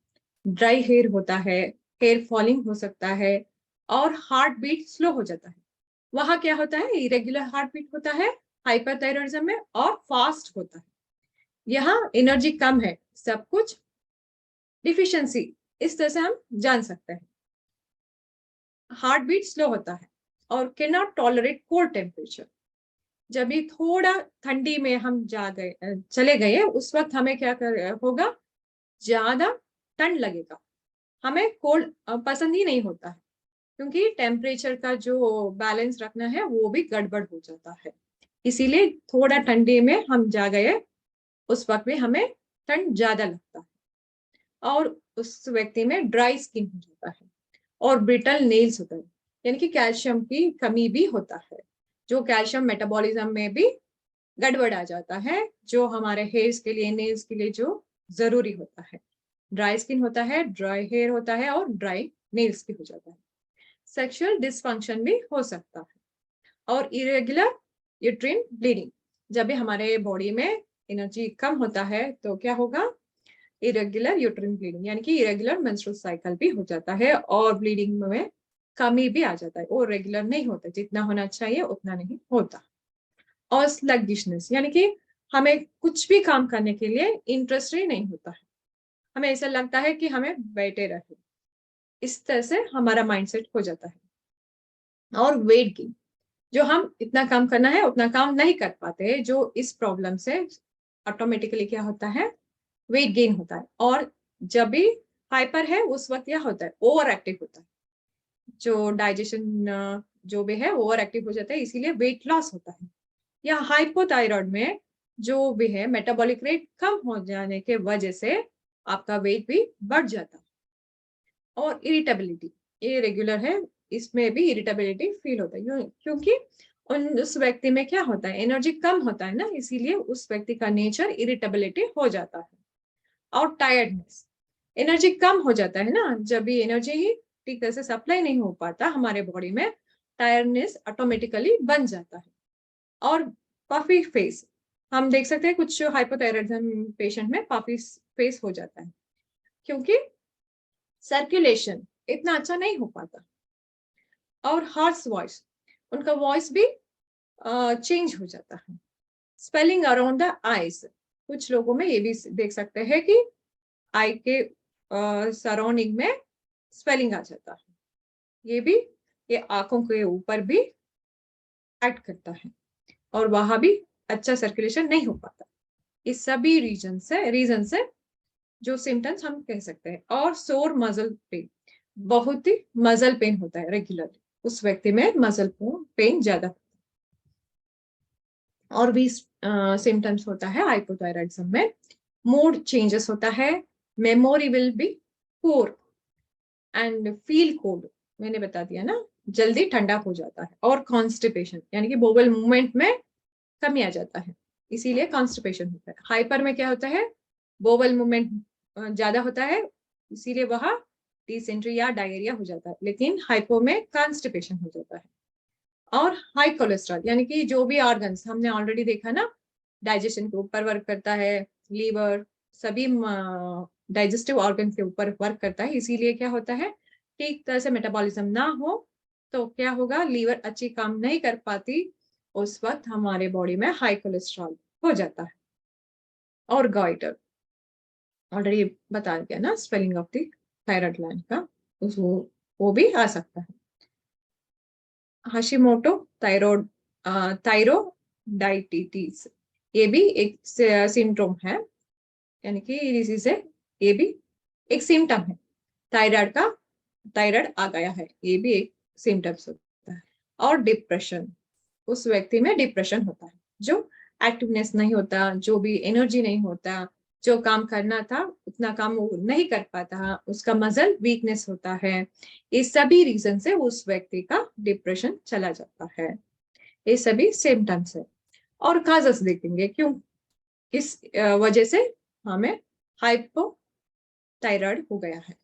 Speaker 1: ड्राई हेयर होता है, हेयर फॉलिंग हो सकता है और हार्ट बीट स्लो हो जाता है। वहां क्या होता है, इरेगुलर हार्ट बीट होता है हाइपरथायरॉयडिज्म में और फास्ट होता है। यहाँ एनर्जी कम है, सब कुछ डिफिशियंसी, इस तरह से हम जान सकते हैं। हार्ट बीट स्लो होता है और can not tolerate cold temperature. जब भी थोड़ा ठंडी में हम चले गए उस वक्त हमें क्या होगा, ज्यादा ठंड लगेगा, हमें कोल्ड पसंद ही नहीं होता है, क्योंकि टेम्परेचर का जो बैलेंस रखना है वो भी गड़बड़ हो जाता है। इसीलिए थोड़ा ठंडी में हम जा गए उस वक्त में हमें ठंड ज्यादा लगता है, और उस व्यक्ति में ड्राई स्किन हो जाता है और ब्रिटल नेल्स होता है, यानी कि कैल्शियम की कमी भी होता है, जो कैल्शियम मेटाबॉलिज्म में भी गड़बड़ आ जाता है, जो हमारे हेयर्स के लिए, नेल्स के लिए जो जरूरी होता है। ड्राई स्किन होता है, ड्राई हेयर होता है और ड्राई नेल्स भी हो जाता है। सेक्सुअल डिसफंक्शन भी हो सकता है, और इरेगुलर यूट्रिन ब्लीडिंग, जब भी हमारे बॉडी में एनर्जी कम होता है तो क्या होगा, इरेगुलर यूट्रिन ब्लीडिंग, यानी कि इरेगुलर मेंस्ट्रुअल साइकिल भी हो जाता है और ब्लीडिंग में कमी भी आ जाता है, वो रेगुलर नहीं होता, जितना होना चाहिए उतना नहीं होता। और स्लगिशनेस, यानी कि हमें कुछ भी काम करने के लिए इंटरेस्ट ही नहीं होता है, हमें ऐसा लगता है कि हमें बैठे रहे, इस तरह से हमारा माइंडसेट हो जाता है। और वेट गेन, जो हम इतना काम करना है उतना काम नहीं कर पाते, जो इस प्रॉब्लम से ऑटोमेटिकली क्या होता है, वेट गेन होता है। और जब भी हाइपर है उस वक्त क्या होता है, ओवर एक्टिव होता है, जो डाइजेशन जो भी है ओवर एक्टिव हो जाता है, इसीलिए वेट लॉस होता है। या हाइपोथायराइड में जो भी है मेटाबॉलिक रेट कम हो जाने के वजह से आपका वेट भी बढ़ जाता है। और इरिटेबिलिटी, ये रेगुलर है, इसमें भी इरिटेबिलिटी फील होता है, क्योंकि उस व्यक्ति में क्या होता है, एनर्जी कम होता है ना, इसीलिए उस व्यक्ति का नेचर इरिटेबिलिटी हो जाता है। और टायर्डनेस, एनर्जी कम हो जाता है ना, जब भी एनर्जी ही ठीक तरह से सप्लाई नहीं हो पाता हमारे बॉडी में, टायर्डनेस ऑटोमेटिकली बन जाता है। और पफी फेस, हम देख सकते हैं कुछ हाइपोथायराइडिज्म पेशेंट में पफी फेस हो जाता है, क्योंकि सर्कुलेशन इतना अच्छा नहीं हो पाता। और हार्श वॉइस, उनका वॉइस भी चेंज हो जाता है। स्पेलिंग अराउंड द आईज, कुछ लोगों में ये भी देख सकते हैं कि आई के सराउंडिंग में स्वेलिंग आ जाता है, ये आंखों के ऊपर भी एक्ट करता है, और वहां भी अच्छा सर्कुलेशन नहीं हो पाता। इस सभी रीजन से जो सिम्टम्स हम कह सकते हैं। और सोर मसल पेन, बहुत ही मसल पेन होता है रेगुलरली, उस व्यक्ति में मसल पेन ज्यादा होता है। और भी सिम्टम्स होता है हाइपोथायराइडिज्म में, मूड चेंजेस होता है, memory will be poor and feel cold, मैंने बता दिया ना, जल्दी ठंडा हो जाता है। और कॉन्स्टिपेशन, यानी कि बोवल मूवमेंट में कमी आ जाता है, इसीलिए कॉन्स्टिपेशन होता है। हाइपर में क्या होता है, बोवल मूवमेंट ज्यादा होता है, इसीलिए वह डिसेंट्री या डायरिया हो जाता है, लेकिन हाइपो में कॉन्स्टिपेशन हो जाता है। और हाई कोलेस्ट्रॉल, यानी कि जो भी ऑर्गन्स हमने ऑलरेडी देखा ना, डाइजेशन के ऊपर वर्क करता है, लीवर, सभी डाइजेस्टिव ऑर्गन के ऊपर वर्क करता है, इसीलिए क्या होता है, ठीक तरह से मेटाबॉलिज्म ना हो तो क्या होगा, लीवर अच्छी काम नहीं कर पाती, उस वक्त हमारे बॉडी में हाई कोलेस्ट्रॉल हो जाता है। और गॉइटर, ऑलरेडी बता दिया ना, spelling of the thyroid gland का, वो भी आ सकता है। हाशिमोटो थायराइड थायरोडाइटिस, ये भी एक सिम्टम है, यानी कि डिजीज है, ये भी एक सिम्टम है थायराइड का, थायराइड आ गया है, ये भी एक सिम्टम्स होता है। और डिप्रेशन, उस व्यक्ति में डिप्रेशन होता है, जो एक्टिवनेस नहीं होता, जो भी एनर्जी नहीं होता, जो काम करना था उतना काम वो नहीं कर पाता, उसका मसल वीकनेस होता है, ये सभी रीजन से उस व्यक्ति का डिप्रेशन चला जाता है। ये सभी सिम्टम्स है। और काजेस देखेंगे, क्यों किस वजह से हमें हाइपोथायराइड हो गया है।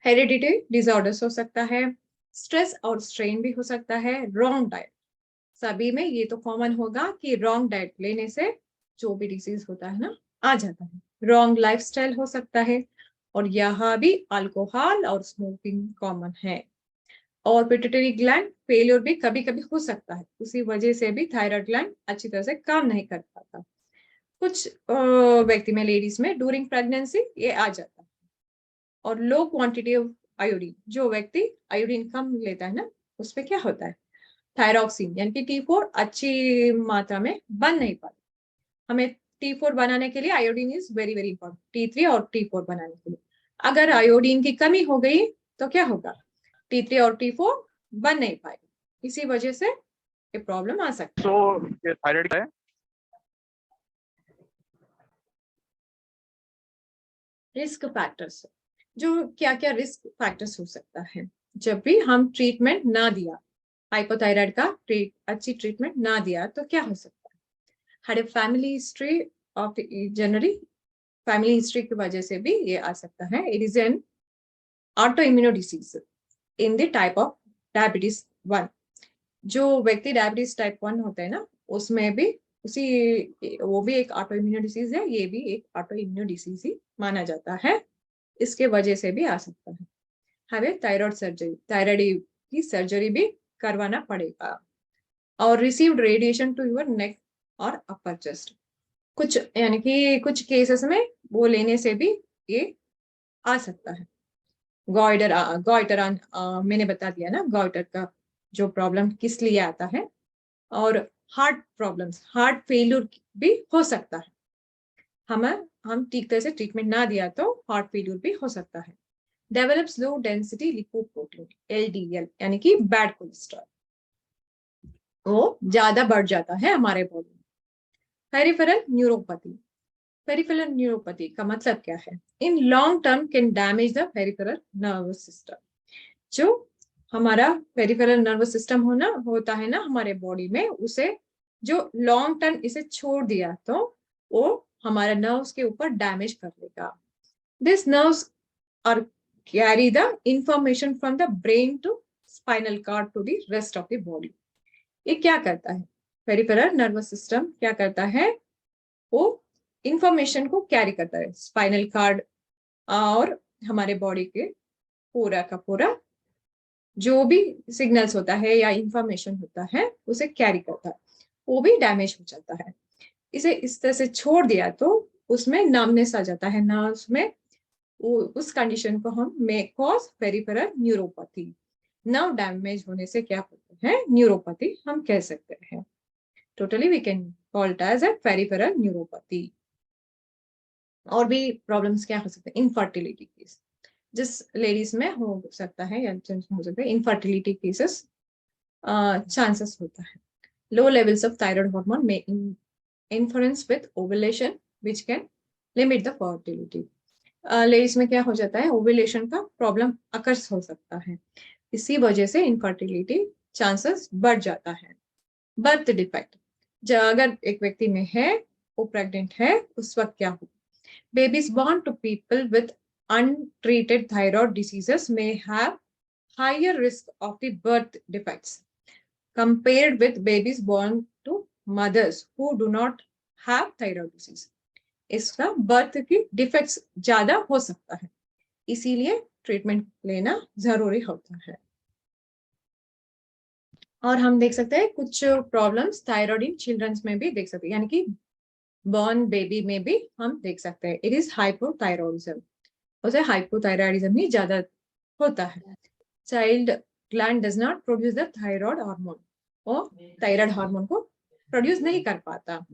Speaker 1: हेरिडिटी डिसऑर्डर्स हो सकता है, स्ट्रेस और स्ट्रेन भी हो सकता है, रॉन्ग डाइट, सभी में ये तो कॉमन होगा कि रॉन्ग डाइट लेने से जो भी डिजीज होता है ना, आ जाता है। रॉन्ग लाइफस्टाइल हो सकता है, और यहाँ भी अल्कोहल और स्मोकिंग कॉमन है। और पिट्यूटरी ग्लैंड फेलियर भी कभी कभी हो सकता है, उसी वजह से भी थायराइड ग्लैंड अच्छी तरह से काम नहीं कर पाता। कुछ व्यक्ति में, लेडीज में ड्यूरिंग प्रेगनेंसी ये आ जाता है। और लो क्वांटिटी ऑफ आयोडीन, जो व्यक्ति आयोडीन कम लेता है ना, उसमें क्या होता है, थायरॉक्सिन यानी कि T4 अच्छी मात्रा में बन नहीं पाता। हमें T4 बनाने के लिए iodine is very very important, T3 और T4 बनाने के लिए। अगर आयोडीन की कमी हो गई तो क्या होगा, T3 और T4 बन नहीं पाएगा, इसी वजह से ये प्रॉब्लम आ सकता है।
Speaker 4: तो ये थायराइड क्या है?
Speaker 1: रिस्क फैक्टर्स, जो क्या क्या रिस्क फैक्टर्स हो सकता है जब भी हम ट्रीटमेंट ना दिया, हाइपोथायराइड का अच्छी ट्रीटमेंट ना दिया तो क्या हो सकता है। had a family history of generally family history की वजह से भी ये आ सकता है। It is an autoimmune disease in the type of diabetes 1। जो व्यक्ति डायबिटीज टाइप 1 होता है ना, उसमें भी वो भी एक ऑटो इम्यूनो डिसीज है, ये भी एक ऑटो इम्यूनो डिसीज ही माना जाता है, इसके वजह से भी आ सकता है। हमें थायराइड सर्जरी, थायराइड की सर्जरी भी करवाना पड़ेगा। और received radiation to your neck और अपर चेस्ट, कुछ यानी कि कुछ केसेस में वो लेने से भी ये आ सकता है। गॉइटर मैंने बता दिया ना, गॉइटर का जो प्रॉब्लम किस लिए आता है। और हार्ट प्रॉब्लम्स, हार्ट फेल्यूर भी हो सकता है। हम ठीक तरह से ट्रीटमेंट ना दिया तो हार्ट फेल्यूर भी हो सकता है। Develops low density lipoprotein LDL यानी कि बैड कोलेस्ट्रॉल, वो ज्यादा बढ़ जाता है हमारे बॉडी में। पेरिफेरल न्यूरोपैथी, पेरिफेरल न्यूरोपैथी का मतलब क्या है, in long term can damage the peripheral nervous system. जो हमारा पेरिफेरल नर्वस सिस्टम होता है ना हमारे बॉडी में, उसे जो लॉन्ग टर्म इसे छोड़ दिया तो वो हमारे नर्व्स के ऊपर डैमेज कर देगा। This nerves are carry the information from the brain to spinal cord to the rest of the body. ये क्या करता है, पेरिफेरल नर्वस सिस्टम क्या करता है, वो इंफॉर्मेशन को कैरी करता है स्पाइनल कार्ड और हमारे बॉडी के पूरा का पूरा जो भी सिग्नल्स होता है या इंफॉर्मेशन होता है उसे कैरी करता है, वो भी डैमेज हो जाता है। इसे इस तरह से छोड़ दिया तो उसमें नर्वनेस आ जाता है नर्व्स में, उस कंडीशन को हम may cause peripheral neuropathy. Nerve damage होने से क्या होता है, न्यूरोपैथी हम कह सकते हैं। Totally we can call it as a peripheral neuropathy. और भी प्रॉब्लम्स क्या हो सकते हैं, इनफर्टिलिटी केस, जिस लेडीज में हो सकता है या जेंट्स में हो सकता है, इनफर्टिलिटी केसेस चांसेस होता है। Low levels of thyroid hormone में influence with ovulation which can limit the fertility. Ladies में क्या हो जाता है, ओवुलेशन का प्रॉब्लम अकर्स हो सकता है, इसी वजह से इनफर्टिलिटी चांसेस बढ़ जाता है। बर्थ डिफेक्ट, अगर एक व्यक्ति में है वो प्रेग्नेंट है, उस वक्त क्या हो, babies born to people with untreated thyroid diseases may have higher risk of the birth defects compared with babies born to mothers who do not have thyroid disease। इसका बर्थ की डिफेक्ट्स ज्यादा हो सकता है, इसीलिए ट्रीटमेंट लेना जरूरी होता है। और हम देख सकते हैं कुछ प्रॉब्लम्स थायराइड इन चिल्ड्रंस में भी देख सकते हैं, यानी कि बॉर्न बेबी में भी हम देख सकते हैं। इट इज हाइपोथायरॉइडिज्म, उसे हाइपोथायरॉइडिज्म ही ज्यादा होता है। Child gland does not produce the thyroid hormone, वो थायराइड हार्मोन को प्रोड्यूस नहीं कर पाता।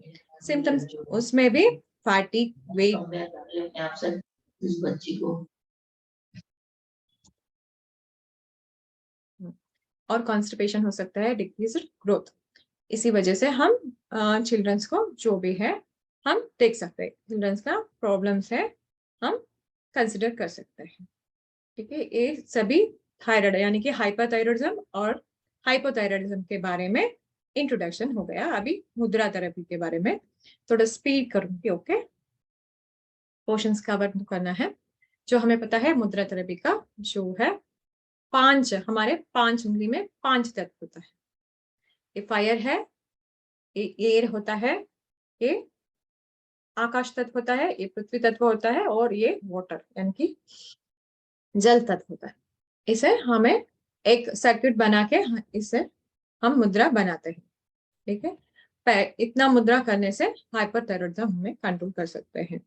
Speaker 1: सिम्टम्स उसमें भी फैटिक, वेट, और कॉन्स्टिपेशन हो सकता है, डिक्रीज्ड ग्रोथ। इसी वजह से हम चिल्ड्रंस को जो भी है हम देख सकते हैं, चिल्ड्रंस का प्रॉब्लम्स है हम कंसिडर कर सकते हैं। ठीक है, ये सभी थायराइड यानी कि हाइपरथायरॉइडिज्म और हाइपोथायरॉइडिज्म के बारे में इंट्रोडक्शन हो गया। अभी मुद्रा थेरेपी के बारे में थोड़ा स्पीड करूंगी। ओके, पोर्शंस कवर करना है। जो हमें पता है मुद्रा थेरेपी का जो है हमारे 5 उंगली में 5 तत्व होता है। ये फायर है, ये एयर होता है, ये आकाश तत्व होता है, ये पृथ्वी तत्व होता है, और ये वाटर यानी कि जल तत्व होता है। इसे हमें एक सर्किट बना के इसे हम मुद्रा बनाते हैं। ठीक है, इतना मुद्रा करने से हाइपरथायरॉइडिज्म हमें कंट्रोल कर सकते हैं।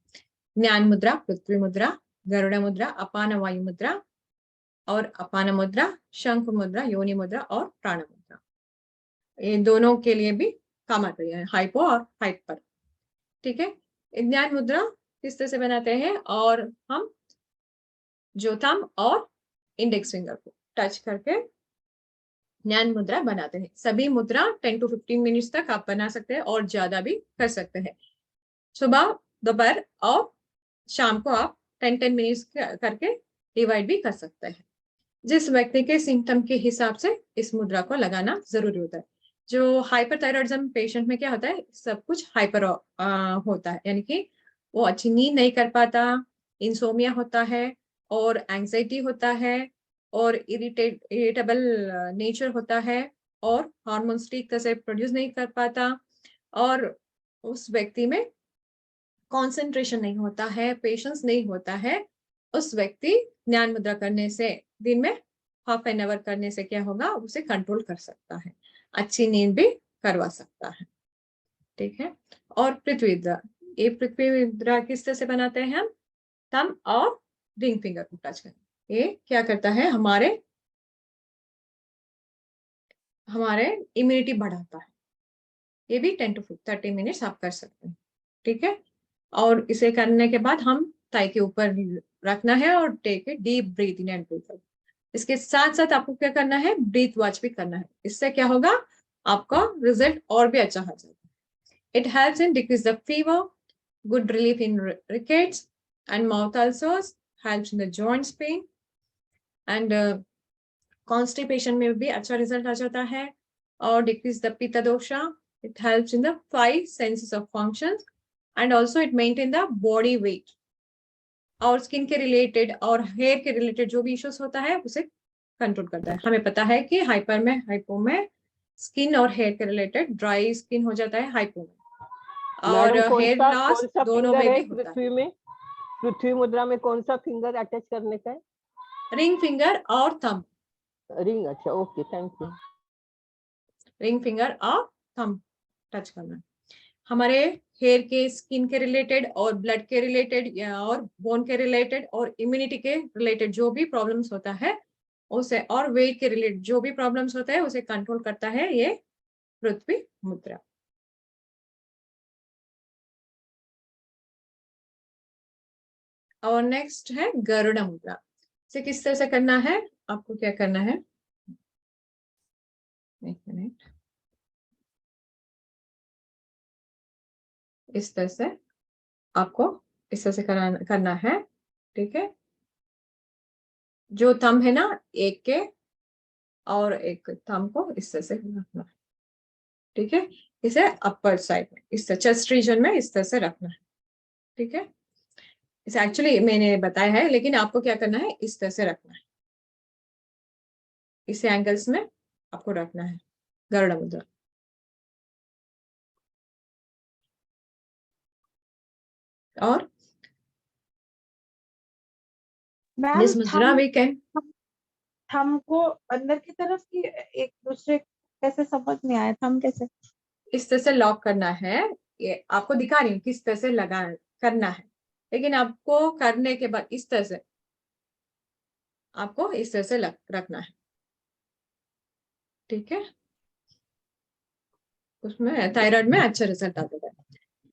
Speaker 1: ज्ञान मुद्रा, पृथ्वी मुद्रा, गरुड़ मुद्रा, अपान वायु मुद्रा, और अपान मुद्रा, शंख मुद्रा, योनि मुद्रा और प्राण मुद्रा, ये दोनों के लिए भी काम आती है, हाइपो और हाइपर। ठीक है, ज्ञान मुद्रा किस तरह से बनाते हैं, और हम जो थंब और इंडेक्स फिंगर को टच करके ज्ञान मुद्रा बनाते हैं। सभी मुद्रा 10 to 15 मिनट्स तक आप बना सकते हैं और ज्यादा भी कर सकते हैं। सुबह, दोपहर और शाम को आप 10 मिनट्स करके डिवाइड भी कर सकते हैं। जिस व्यक्ति के सिम्टम के हिसाब से इस मुद्रा को लगाना जरूरी होता है। जो हाइपरथायरॉइडिज्म पेशेंट में क्या होता है, सब कुछ हाइपर होता है, यानी कि वो अच्छी नींद नहीं कर पाता, इंसोमिया होता है और एंजाइटी होता है और इरिटेबल नेचर होता है और हार्मोन्स ठीक तरह से प्रोड्यूस नहीं कर पाता, और उस व्यक्ति में कंसंट्रेशन नहीं होता है, पेशेंस नहीं होता है। उस व्यक्ति ज्ञान मुद्रा करने से, दिन में हाफ एन आवर करने से क्या होगा, उसे कंट्रोल कर सकता है, अच्छी नींद भी करवा सकता है। ठीक है, और पृथ्वी मुद्रा, ये पृथ्वी मुद्रा किस तरह से बनाते हैं हम, थंब और रिंग फिंगर को टच करें। ये क्या करता है, हमारे इम्यूनिटी बढ़ाता है। ये भी 10 to 30 मिनट्स आप कर सकते हैं। ठीक है, और इसे करने के बाद हम थाई के ऊपर रखना है और take a deep breath in and breathe out. इसके साथ साथ आपको क्या करना है, ब्रीथ वॉच भी करना है। इससे क्या होगा, आपका रिजल्ट और भी अच्छा हो जाएगा। It helps in decrease the fever, good relief in rickets and mouth ulcers, helps in the joints pain and constipation में भी अच्छा रिजल्ट आ जाता है, और decrease the pitta dosha. It helps in the 5 senses of functions and also it maintain the body weight। और skin के related और hair के रिलेटेड जो भी इश्यूज होता है उसे कंट्रोल करता है। हमें पता है कि हाइपो में स्किन और हेयर के रिलेटेड ड्राई स्किन हो जाता है हाइपो में, और
Speaker 3: मैडम
Speaker 1: हेयर
Speaker 3: कौन
Speaker 1: लॉस
Speaker 3: सा
Speaker 1: दोनों
Speaker 3: फिंगर
Speaker 1: में
Speaker 3: है
Speaker 1: भी होता
Speaker 3: पृथ्वी में, पृथ्वी मुद्रा में कौन सा फिंगर अटैच करने का है?
Speaker 1: रिंग फिंगर और थंब।
Speaker 3: रिंग, अच्छा, okay, thank you.
Speaker 1: Ring finger और थंब टच करना। हमारे हेयर के, स्किन के रिलेटेड और ब्लड के रिलेटेड और बोन के रिलेटेड और इम्यूनिटी के रिलेटेड जो भी प्रॉब्लम्स होता है उसे, और वेट के रिलेटेड जो भी प्रॉब्लम्स होता है उसे कंट्रोल करता है ये पृथ्वी मुद्रा। और नेक्स्ट है गरुड़ मुद्रा। इसे किस तरह से करना है, आपको क्या करना है, एक मिनट, इस तरह से आपको इस तरह से करना है। ठीक है, जो थंब है ना, एक के और एक थंब को इस तरह से रखना है। ठीक है, इसे अपर साइड में, इस तरह चेस्ट रीजन में इस तरह से रखना है। ठीक है, इसे एक्चुअली मैंने बताया है, लेकिन आपको क्या करना है, इस तरह से रखना है, इस एंगल्स में आपको रखना है गरुड़ मुद्रा। और
Speaker 4: मैम
Speaker 1: दिस मुद्रा वी कैन,
Speaker 4: थंब को अंदर की तरफ की एक दूसरे, कैसे समझ नहीं आया, थंब कैसे?
Speaker 1: इस तरह से लॉक करना है। ये आपको दिखा रही हूँ किस तरह से लगा करना है, लेकिन आपको करने के बाद इस तरह से आपको इस तरह से रखना है। ठीक है, उसमें थायराइड में अच्छा रिजल्ट आता है।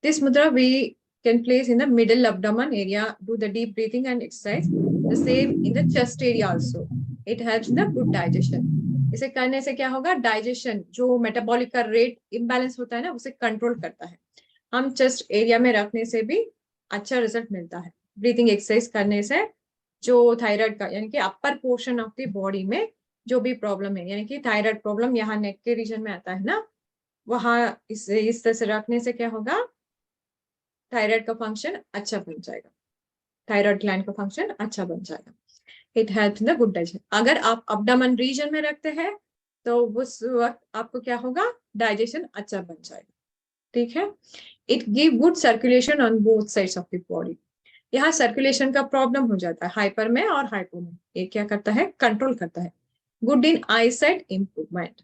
Speaker 1: दिस मुद्रा we can place in the middle abdomen area, do the deep breathing and exercise, the same in the chest area also, it helps in the good digestion। इसे करने से क्या होगा, डाइजेशन, जो मेटाबॉलिक का रेट इम्बैलेंस होता है ना, उसे कंट्रोल करता है। हम चेस्ट एरिया में रखने से भी अच्छा रिजल्ट मिलता है। ब्रीथिंग एक्सरसाइज करने से जो थायराइड का, यानी कि upper portion of the body में जो भी प्रॉब्लम है, यानी कि थायराइड प्रॉब्लम यहाँ नेक के रीजन में आता है ना, वहां इस तरह से रखने से क्या होगा, थायराइड का फंक्शन अच्छा बन जाएगा, थायराइड ग्लैंड का फंक्शन अच्छा बन जाएगा। It helps in the good digestion. अगर आप अब्डोमेन रीजन में रखते हैं तो उस वक्त आपको क्या होगा, डाइजेशन अच्छा बन जाएगा। ठीक है, it give good circulation on both sides of the body. यहाँ सर्कुलेशन का प्रॉब्लम हो जाता है हाइपर में और हाइपो में, ये क्या करता है, कंट्रोल करता है। Good in I site improvement,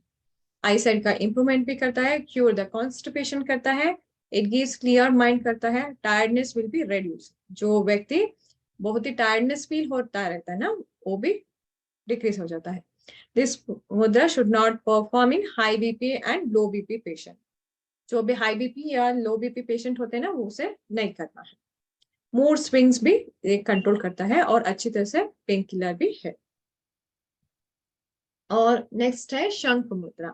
Speaker 1: I site का इंप्रूवमेंट भी करता है, क्योर द कॉन्स्टिपेशन करता है, इट गिव्स क्लियर माइंड करता है, टायर्डनेस विल बी रिड्यूस। जो व्यक्ति बहुत ही टायर्डनेस फील होता रहता है ना, वो भी डिक्रीज हो जाता है। दिस मुद्रा should not perform in high BP and low BP patient. जो भी हाई बीपी या लो बीपी पेशेंट होते हैं ना, वो उसे नहीं करना है। मूड स्विंग्स भी ये कंट्रोल करता है और अच्छी तरह से पेन किलर भी है। और नेक्स्ट है शंख मुद्रा।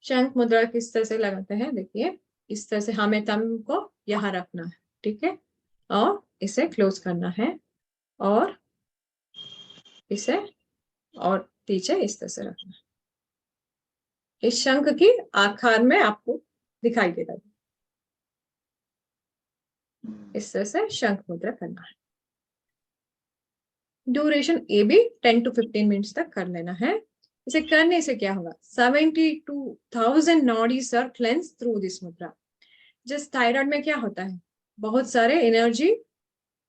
Speaker 1: शंख मुद्रा किस तरह से लगाते हैं, देखिए इस तरह से हमें थंब को यहाँ रखना है, ठीक है, और इसे क्लोज करना है और इसे और पीछे इस तरह से रखना है। इस शंख की आकार में आपको दिखाई देता है, इस तरह से शंख मुद्रा करना है। ड्यूरेशन ये भी 10 to 15 मिनट्स तक कर लेना है। इसे करने से क्या होगा, 72,000 नॉडीज आर क्लेंस थ्रू दिस मुद्रा। जिस थायराइड में क्या होता है, बहुत सारे एनर्जी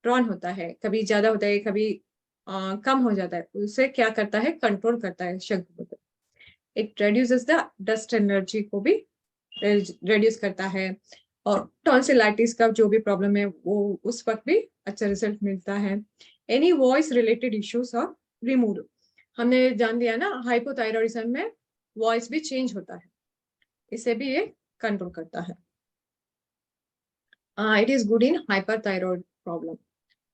Speaker 1: ड्रॉन होता है, कभी ज्यादा होता है, कभी कम हो जाता है, उसे क्या करता है, कंट्रोल करता है शंख मुद्रा। It reduces the dust energy को भी रिड्यूस करता है, और टॉन्सिलाइटिस का जो भी प्रॉब्लम है वो उस वक्त भी अच्छा रिजल्ट मिलता है। Any voice related issues are remove. हमने जान लिया ना, हाइपोथायरॉयडिज्म में वॉइस भी चेंज होता है, इसे भी ये कंट्रोल करता है। It is good in hyperthyroid problem.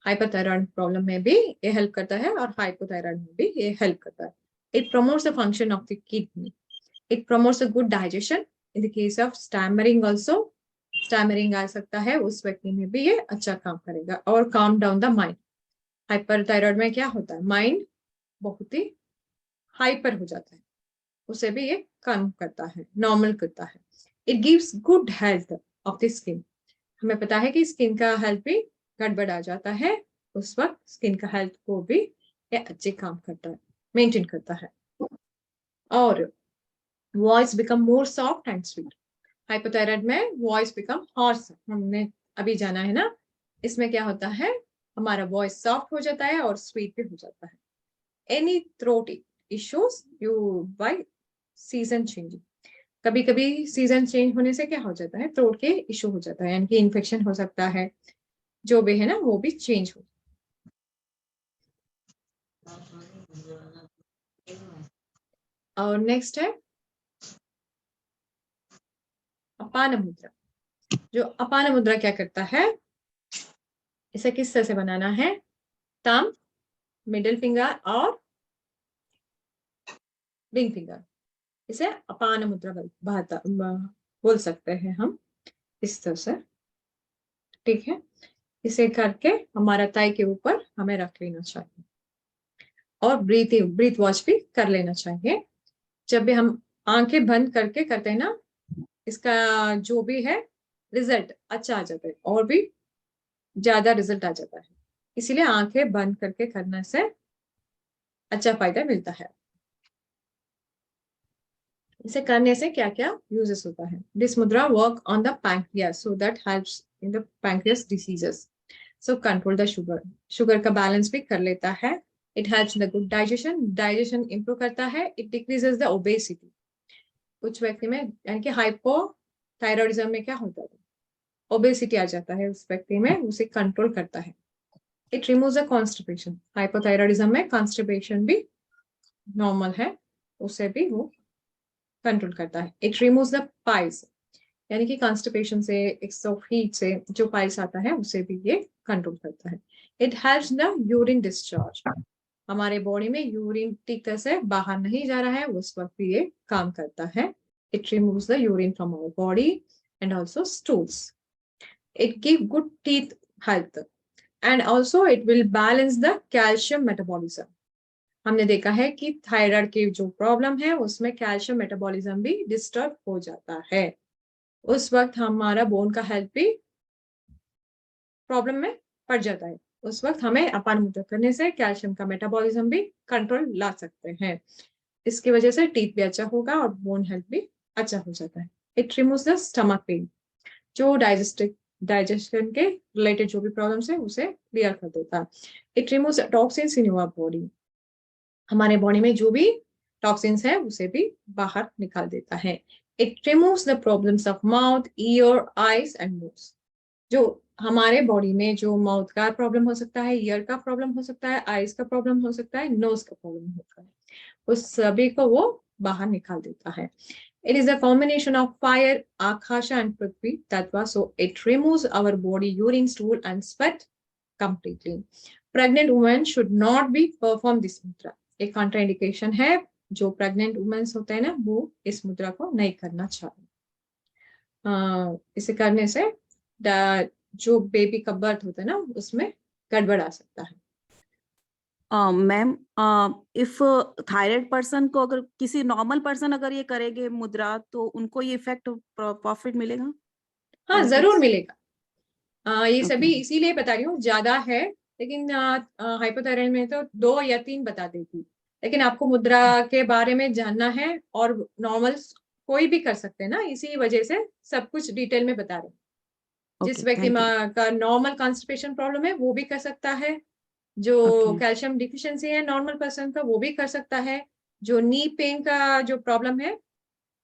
Speaker 1: Hyperthyroid problem में भी ये हेल्प करता है और हाइपोथायरॉयड में भी ये हेल्प करता है। It promotes the function of the kidney. It promotes a good digestion. In the case of stammering also, stammering आ सकता है उस व्यक्ति में भी ये अच्छा काम करेगा। और काम डाउन द माइंड। हाइपरथायरॉयड में क्या होता है, माइंड बहुत ही हाइपर हो जाता है, उसे भी ये कम करता है, नॉर्मल करता है। It gives good health of the skin. हमें पता है कि स्किन का हेल्थ भी गड़बड़ आ जाता है, उस वक्त स्किन का हेल्थ को भी ये अच्छे काम करता है, मेंटेन करता है। और voice become more soft and sweet. Hypothyroid में वॉइस बिकम हॉर्स, हमने अभी जाना है ना, इसमें क्या होता है, हमारा वॉइस सॉफ्ट हो जाता है और स्वीट भी हो जाता है। Any throat issues you by season changing. कभी कभी सीजन चेंज होने से क्या हो जाता है, थ्रोट के इश्यू हो जाता है, यानी कि इन्फेक्शन हो सकता है, जो भी है ना वो भी चेंज हो। और नेक्स्ट है अपान मुद्रा। जो अपान मुद्रा क्या करता है, इसे किस तरह से बनाना है, थंब, मिडिल फिंगर और रिंग फिंगर, इसे अपान मुद्रा बोल सकते हैं हम, इस तरह से, ठीक है। इसे करके हमारा ताई के ऊपर हमें रख लेना चाहिए और ब्रीथ वॉश भी कर लेना चाहिए। जब भी हम आंखें बंद करके करते हैं ना, इसका जो भी है रिजल्ट अच्छा आ जाता है और भी ज्यादा रिजल्ट आ जाता है। इसीलिए आंखें बंद करके करने से अच्छा फायदा मिलता है। इसे करने से क्या क्या यूजेस होता है, दिस मुद्रा work on the pancreas so that helps in the pancreas diseases. So control the sugar, sugar का बैलेंस भी कर लेता है। It helps the good digestion, digestion improve करता है। It decreases the obesity. कुछ व्यक्ति में यानी कि हाइपोथायरॉयडिज्म में क्या होता है, ओबेसिटी आ जाता है उस व्यक्ति में, उसे कंट्रोल करता है। It removes the constipation. Hypothyroidism में कॉन्स्टिपेशन भी नॉर्मल है, उसे भी वो कंट्रोल करता है। इट रिमूव्स द पाइल्स, यानी कि कॉन्स्टिपेशन से, एक्सेस हीट से जो पाइल्स आता है उसे भी ये कंट्रोल करता है। It helps the urine discharge. हमारे बॉडी में यूरिन ठीक तरह से बाहर नहीं जा रहा है, उस वक्त भी ये काम करता है। It removes the urine from our body and also stools. It give good teeth health and also it will balance the calcium metabolism. हमने देखा है कि थायराइड की जो प्रॉब्लम है उसमें कैल्शियम मेटाबॉलिज्म भी डिस्टर्ब हो जाता है, उस वक्त हमारा बोन का हेल्थ भी प्रॉब्लम में पड़ जाता है। उस वक्त हमें अपान मुद्रा करने से कैल्शियम का मेटाबॉलिज्म भी कंट्रोल ला सकते हैं। इसकी वजह से टीथ भी अच्छा होगा और बोन हेल्थ भी अच्छा हो जाता है। It removes the stomach pain, जो डाइजेशन के रिलेटेड जो भी प्रॉब्लम्स है उसे क्लियर कर देता है। It removes toxins in your body. हमारे बॉडी में जो भी टॉक्सिन्स है उसे भी बाहर निकाल देता है। It removes the problems of mouth, ear, eyes and nose. जो हमारे बॉडी में जो माउथ का प्रॉब्लम हो सकता है, ईयर का प्रॉब्लम हो सकता है, आईज का प्रॉब्लम हो सकता है, नोज का प्रॉब्लम हो सकता है, उस सभी को वो बाहर निकाल देता है. It is a combination of fire, Akasha and Prithvi Tattva. So it removes our body urine, stool and sweat completely. Pregnant women should not be perform this mudra. एक contraindication है, जो pregnant women होते हैं ना, वो इस मुद्रा को नहीं करना चाहिए. इसे करने से जो बेबी का बर्थ होता है ना, उसमें गड़बड़ आ सकता है.
Speaker 5: मैम, इफ थायराइड पर्सन को, अगर किसी नॉर्मल पर्सन अगर ये करेंगे मुद्रा, तो उनको ये इफेक्ट प्रॉफिट मिलेगा?
Speaker 1: हाँ, जरूर मिलेगा. ये सभी
Speaker 5: Okay.
Speaker 1: इसीलिए बता रही हूँ, ज्यादा है, लेकिन हाइपोथायराइड में तो 2 या 3 बता देती. लेकिन आपको मुद्रा के बारे में जानना है, और नॉर्मल कोई भी कर सकते हैं ना, इसी वजह से सब कुछ डिटेल में बता रहे हैं. जिस
Speaker 5: Okay,
Speaker 1: व्यक्ति
Speaker 5: thank you.
Speaker 1: का नॉर्मल कॉन्स्टिपेशन प्रॉब्लम है वो भी कर सकता है. जो
Speaker 5: Okay.
Speaker 1: कैल्शियम डिफिशिएंसी है नॉर्मल पर्सन का, वो भी कर सकता है. जो नी पेन का जो प्रॉब्लम है,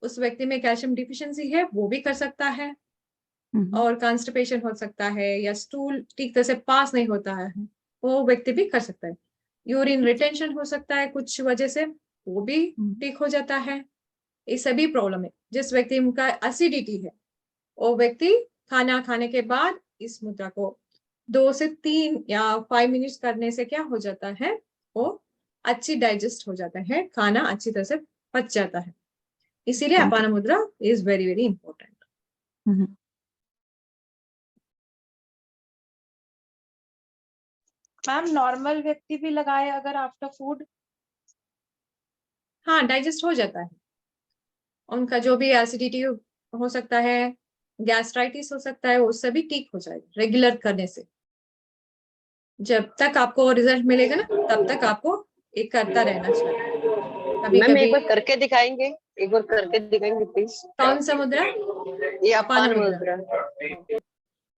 Speaker 1: उस व्यक्ति में कैल्शियम डिफिशिएंसी है, वो भी कर सकता है.
Speaker 5: Mhm.
Speaker 1: और कॉन्स्टिपेशन हो सकता है, या स्टूल ठीक तरह से पास नहीं होता है, वो व्यक्ति भी कर सकता है. यूरिन रिटेंशन हो सकता है कुछ वजह से, वो भी ठीक हो जाता है. ये सभी प्रॉब्लम है. जिस व्यक्ति का एसिडिटी है, वो व्यक्ति खाना खाने के बाद इस मुद्रा को 2 से 3 या 5 मिनट्स करने से क्या हो जाता है, वो अच्छी डाइजेस्ट हो जाता है, खाना अच्छी तरह से पच जाता है. इसीलिए
Speaker 5: Thank you.
Speaker 1: अपाना मुद्रा is very very important.
Speaker 5: Mhm.
Speaker 4: Ma'am normal व्यक्ति भी लगाए अगर आफ्टर फूड?
Speaker 1: हाँ, डाइजेस्ट हो जाता है. उनका जो भी एसिडिटी हो सकता है, गैस्ट्राइटिस हो सकता है, वो सभी ठीक हो जाएगा रेगुलर करने से. जब तक आपको रिजल्ट मिलेगा ना, तब तक आपको एक करता रहना चाहिए. कभी
Speaker 6: मैम एक
Speaker 1: कभी.
Speaker 6: बार करके दिखाएंगे, एक बार करके दिखाएंगे प्लीज.
Speaker 1: कौन सा मुद्रा?
Speaker 6: ये
Speaker 1: अपान
Speaker 6: अपान
Speaker 1: मुद्रा.
Speaker 6: मुद्रा.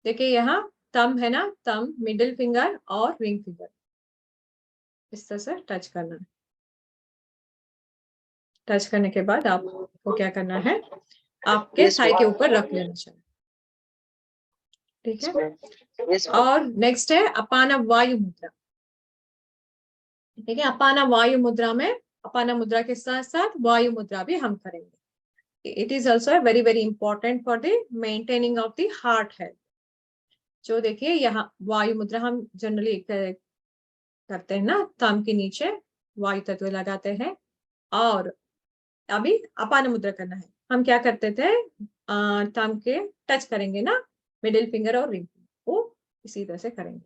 Speaker 1: देखिए यहाँ थंब है ना, थंब, मिडिल फिंगर और रिंग फिंगर इस तरह से टच करना है. टच करने के बाद आपको क्या करना है, आपके
Speaker 6: Yes,
Speaker 1: थाई के
Speaker 6: ma'am.
Speaker 1: ऊपर रख लेना चाहिए. ठीक है.
Speaker 6: Yes, ma'am.
Speaker 1: और नेक्स्ट है अपाना वायु मुद्रा. ठीक है. अपाना वायु मुद्रा में, अपाना मुद्रा के साथ साथ वायु मुद्रा भी हम करेंगे. It is also very very important for the maintaining of the heart health. जो देखिए यहाँ वायु मुद्रा हम जनरली करते हैं ना, थंब के नीचे वायु तत्व लगाते हैं. और अभी अपान मुद्रा करना है. हम क्या करते थे, थंब के टच करेंगे ना, मिडिल फिंगर और रिंग फिंगर, वो इसी तरह से करेंगे.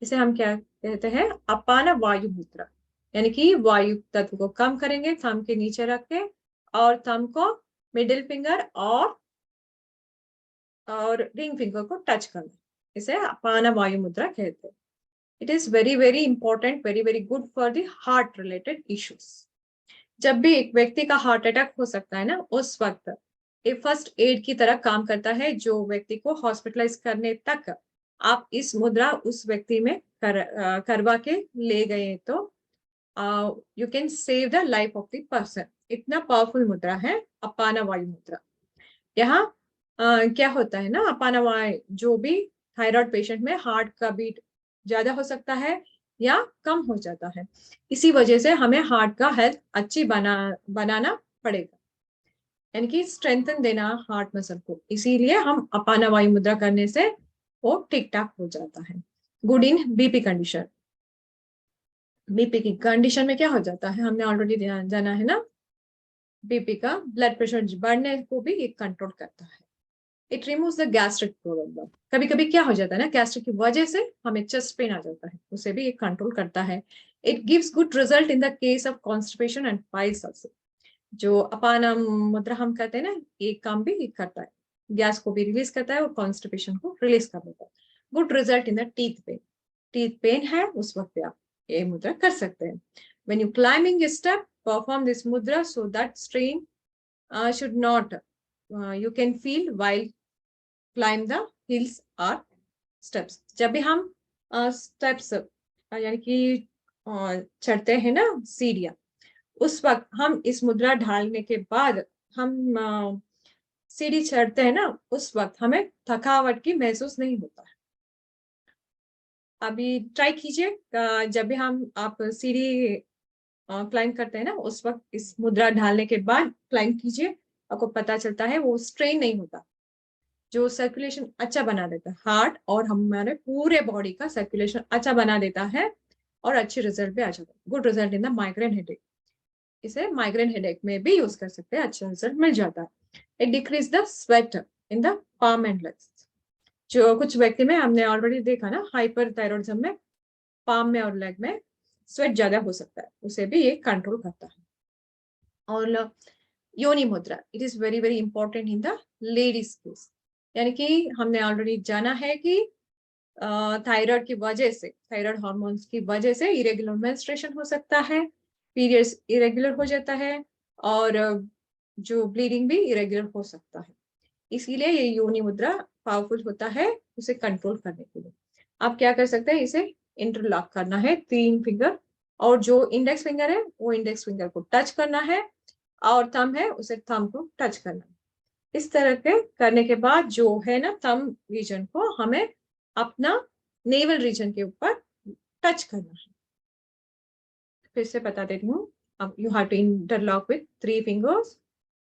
Speaker 1: इसे हम क्या कहते हैं, अपान वायु मुद्रा. यानी कि वायु तत्व को कम करेंगे थंब के नीचे रख के, और थंब को मिडिल फिंगर और रिंग फिंगर को टच करना. इसे अपान वायु मुद्रा कहते हैं. It is very very important, very very good for the heart related issues. जब भी एक व्यक्ति का हार्ट अटैक हो सकता है ना, उस वक्त ये फर्स्ट एड की तरह काम करता है. जो व्यक्ति को हॉस्पिटलाइज करने तक आप इस मुद्रा उस व्यक्ति में करवा के ले गए, तो you can save the life of the person. इतना पावरफुल मुद्रा है अपाना वायु मुद्रा. यहाँ क्या होता है ना, अपाना वायु, जो भी थायराइड पेशेंट में हार्ट का बीट ज्यादा हो सकता है या कम हो जाता है. इसी वजह से हमें हार्ट का हेल्थ अच्छी बनाना पड़ेगा, यानी कि स्ट्रेंथन देना हार्ट मसल को. इसीलिए हम अपाना वायु मुद्रा करने से वो ठीक ठाक हो जाता है. Good in BP condition. BP की कंडीशन में क्या हो जाता है, हमने ऑलरेडी जाना है ना, बीपी का ब्लड प्रेशर बढ़ने को भी ये कंट्रोल करता है. It removes the gastric problem. कभी कभी क्या हो जाता है ना, गैस्ट्रिक की वजह से हमें चेस्ट पेन आ जाता है, उसे भी ये कंट्रोल करता है. It gives good result in the case of constipation and piles also. जो अपाना मुद्रा हम करते हैं ना, ये काम भी करता है, गैस को भी रिलीज करता है और कॉन्स्टिपेशन को रिलीज कर देता है. Good result in the teeth pain. Teeth pain है उस वक्त आप ये मुद्रा कर सकते हैं. When you climbing a step, perform this mudra so that strain should not you can feel while climb the hills or steps. जब भी हम steps यानी कि चढ़ते हैं ना सीढ़ियां, उस वक्त हम इस मुद्रा ढालने के बाद हम सीढ़ी चढ़ते हैं ना, उस वक्त हमें थकावट की महसूस नहीं होता है. अभी ट्राई कीजिए, जब भी आप सीढ़ी क्लाइंब करते हैं ना, उस वक्त इस मुद्रा ढालने के बाद क्लाइंब कीजिए, आपको पता चलता है वो स्ट्रेन नहीं होता, जो सर्कुलेशन अच्छा बना देता है, हार्ट और हमारे पूरे बॉडी का सर्कुलेशन अच्छा बना देता है और अच्छे रिजल्ट भी आ जाता है। Good result in the migraine headache. इसे माइग्रेन हेडेक में भी यूज कर सकते हैं, अच्छा रिजल्ट मिल जाता है। It decrease the sweat in the palm and legs. जो कुछ व्यक्ति में हमने ऑलरेडी देखा ना, हाइपर थायराइडिज्म में पाम में और लेग में स्वेट ज्यादा हो सकता है, उसे भी ये कंट्रोल करता है। और योनि मुद्रा, it is very very important in the ladies case. यानी कि हमने ऑलरेडी जाना है कि थायराइड की वजह से, थायराइड हार्मोन्स की वजह से इरेगुलर मेंस्ट्रुएशन हो सकता है, पीरियड्स इरेगुलर हो जाता है और जो ब्लीडिंग भी इरेगुलर हो सकता है। इसीलिए ये योनि मुद्रा पावरफुल होता है उसे कंट्रोल करने के लिए। आप क्या कर सकते हैं, इसे इंटरलॉक करना है 3 फिंगर, और जो इंडेक्स फिंगर है वो इंडेक्स फिंगर को टच करना है और थंब है उसे थंब को टच करना है। इस तरह के करने के बाद जो है ना, थंब रीजन को हमें अपना नेवल रीजन के ऊपर टच करना है। फिर से बता देती हूँ, अब you have to interlock with 3 fingers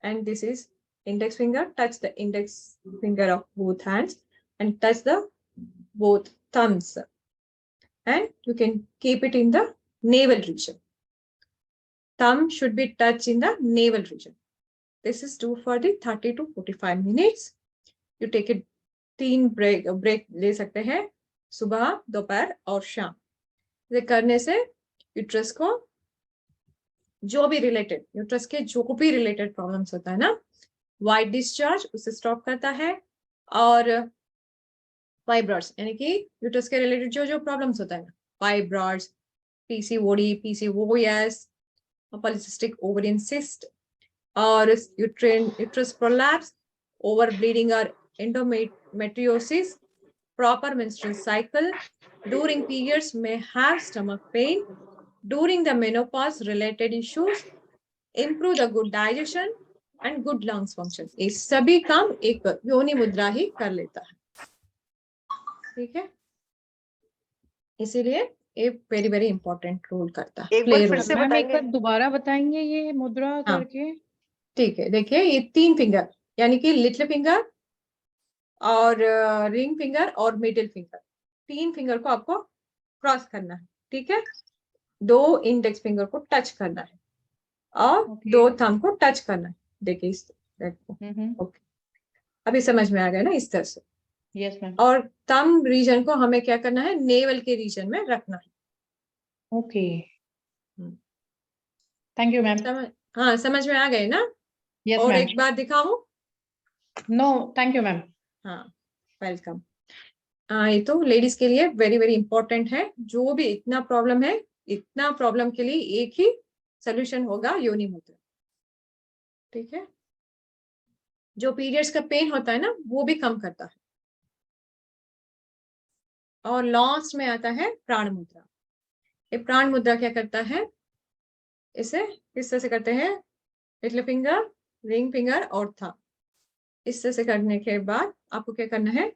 Speaker 1: and this is index finger, touch the index finger of both hands and touch the both thumbs, and you can keep it in the navel region. Thumb should be touched in the navel region. This is do for the 30 to 45 minutes. You take it 3 break ले सकते हैं, सुबह, दोपहर और शाम। ये करने से यूट्रस को जो भी रिलेटेड, यूट्रस के जो भी रिलेटेड प्रॉब्लम्स होता है ना, वाइट डिस्चार्ज उसे स्टॉप करता है, और फाइब्रॉइड्स यानी कि यूट्रस के रिलेटेड जो जो प्रॉब्लम्स होता है ना, fibroids, PCOD, PCOS, polycystic ovarian cyst और यूट्रस प्रोलैप्स, ओवर ब्लीडिंग और endometriosis, proper menstrual cycle, during periods may have stomach pain, during the menopause related issues, improve the good digestion and good lungs function. ये सभी काम एक योनि मुद्रा ही कर लेता है, ठीक है। इसीलिए ये वेरी वेरी इंपॉर्टेंट रोल करता है।
Speaker 6: एक बार फिर से
Speaker 7: मैम एक
Speaker 6: बताएंगे?
Speaker 7: बार दोबारा बताएंगे ये मुद्रा करके?
Speaker 1: ठीक है, देखिए ये 3 फिंगर यानी कि लिटिल फिंगर और रिंग फिंगर और मिडिल फिंगर, 3 फिंगर को आपको क्रॉस करना है, ठीक है। 2 इंडेक्स फिंगर को टच करना है और
Speaker 7: Okay.
Speaker 1: 2 थंब को टच करना है। देखिए इस देखो, ओके, अभी समझ में आ गया ना, इस तरह से।
Speaker 7: Yes ma'am.
Speaker 1: और थंब रीजन को हमें क्या करना है, नेवल के रीजन में रखना है।
Speaker 7: Okay, thank you ma'am.
Speaker 1: हाँ, समझ में आ गए ना?
Speaker 7: यस
Speaker 1: और
Speaker 7: मैम।
Speaker 1: एक बार दिखाऊं?
Speaker 7: No thank you ma'am.
Speaker 1: हाँ, वेलकम। ये तो लेडीज के लिए वेरी वेरी इंपॉर्टेंट है। जो भी इतना प्रॉब्लम है, इतना प्रॉब्लम के लिए एक ही सोल्यूशन होगा, योनि मुद्रा, ठीक है। जो पीरियड्स का पेन होता है ना, वो भी कम करता है। और लास्ट में आता है प्राण मुद्रा। ये प्राण मुद्रा क्या करता है, इसे किस तरह से करते हैं, लिटिल फिंगर, रिंग फिंगर और थंब। इस तरह से करने के बाद आपको क्या करना है,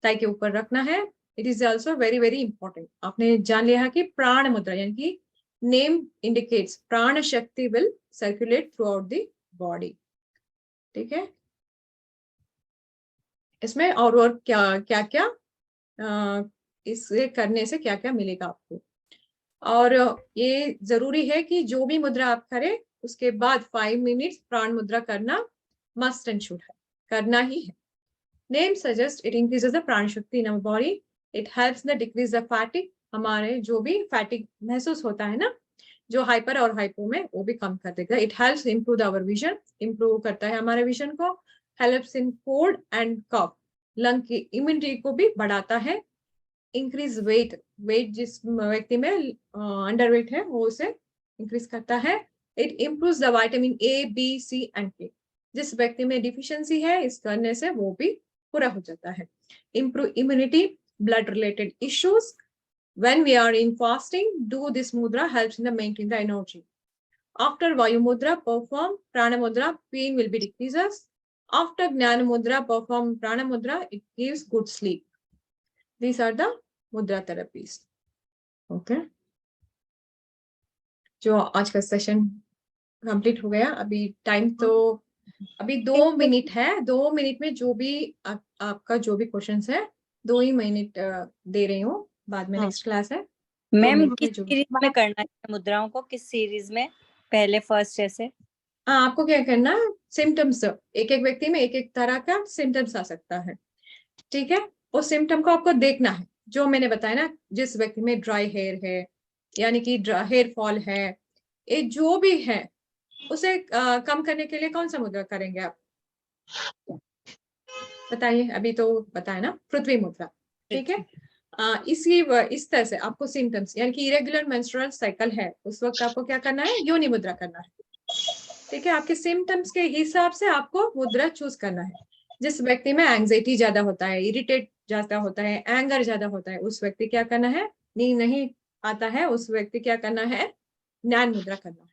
Speaker 1: ताई के ऊपर रखना है। It is also very very important. आपने जान लिया कि प्राण मुद्रा यानी कि नेम इंडिकेट्स प्राण शक्ति will circulate through out the body, ठीक है। इसमें और क्या क्या क्या इसे करने से क्या क्या मिलेगा आपको। और ये जरूरी है कि जो भी मुद्रा आप करें उसके बाद 5 मिनट्स प्राण मुद्रा करना मस्ट एंड शुड है, करना ही है। Name suggests it increases the प्राण शक्ति in our body. It helps the decrease the fatigue. हमारे जो भी फैटिक महसूस होता है ना, जो हाइपर और हाइपो में, वो भी कम कर देगा। It helps improve our vision. Improve करता है हमारे विजन को। Helps in cold and cough. Lung की इम्यूनिटी को भी बढ़ाता है। Increase weight. Weight जिस व्यक्ति में अंडर वेट है वो उसे इंक्रीज करता है। It improves the vitamin A, B, C and K. जिस व्यक्ति में डिफिशियंसी है, इस करने से वो भी पूरा हो जाता है। Improve immunity, blood related issues. When we are in fasting, do this mudra helps in the maintain the energy. After Vayu mudra, perform Prana mudra, pain will be decreases. After Jnana mudra, perform Prana mudra, it gives good sleep. These are the mudra therapies. Okay. जो आज का session complete हो गया। अभी time तो अभी 2 minute है। 2 minute में जो भी आपका जो भी क्वेश्चंस है 2 ही मिनट दे रही हूँ, बाद में नेक्स्ट क्लास है। 2
Speaker 8: मैम
Speaker 1: मिनट में
Speaker 8: किस
Speaker 1: जो भी
Speaker 8: सीरीज में करना है मुद्राओं को, किस सीरीज में, पहले फर्स्ट जैसे?
Speaker 1: आपको क्या करना है, सिम्टम्स एक एक व्यक्ति में एक एक तरह का सिम्टम्स आ सकता है, ठीक है। उस सिम्टम को आपको देखना है, जो मैंने बताया ना, जिस व्यक्ति में ड्राई हेयर है यानी कि हेयर फॉल है, ये जो भी है उसे कम करने के लिए कौन सा मुद्रा करेंगे आप बताइए। अभी तो बताया ना, पृथ्वी मुद्रा, ठीक है। इस तरह से आपको सिम्टम्स यानी कि इरेगुलर मेंस्ट्रुअल साइकिल है, उस वक्त आपको क्या करना है, योनि मुद्रा करना है, ठीक है। आपके सिम्टम्स के हिसाब से आपको मुद्रा चूज करना है। जिस व्यक्ति में एंजाइटी ज्यादा होता है, इरिटेट ज्यादा होता है, एंगर ज्यादा होता है, उस व्यक्ति क्या करना है, नींद नहीं आता है, उस व्यक्ति क्या करना है, ज्ञान मुद्रा करना है,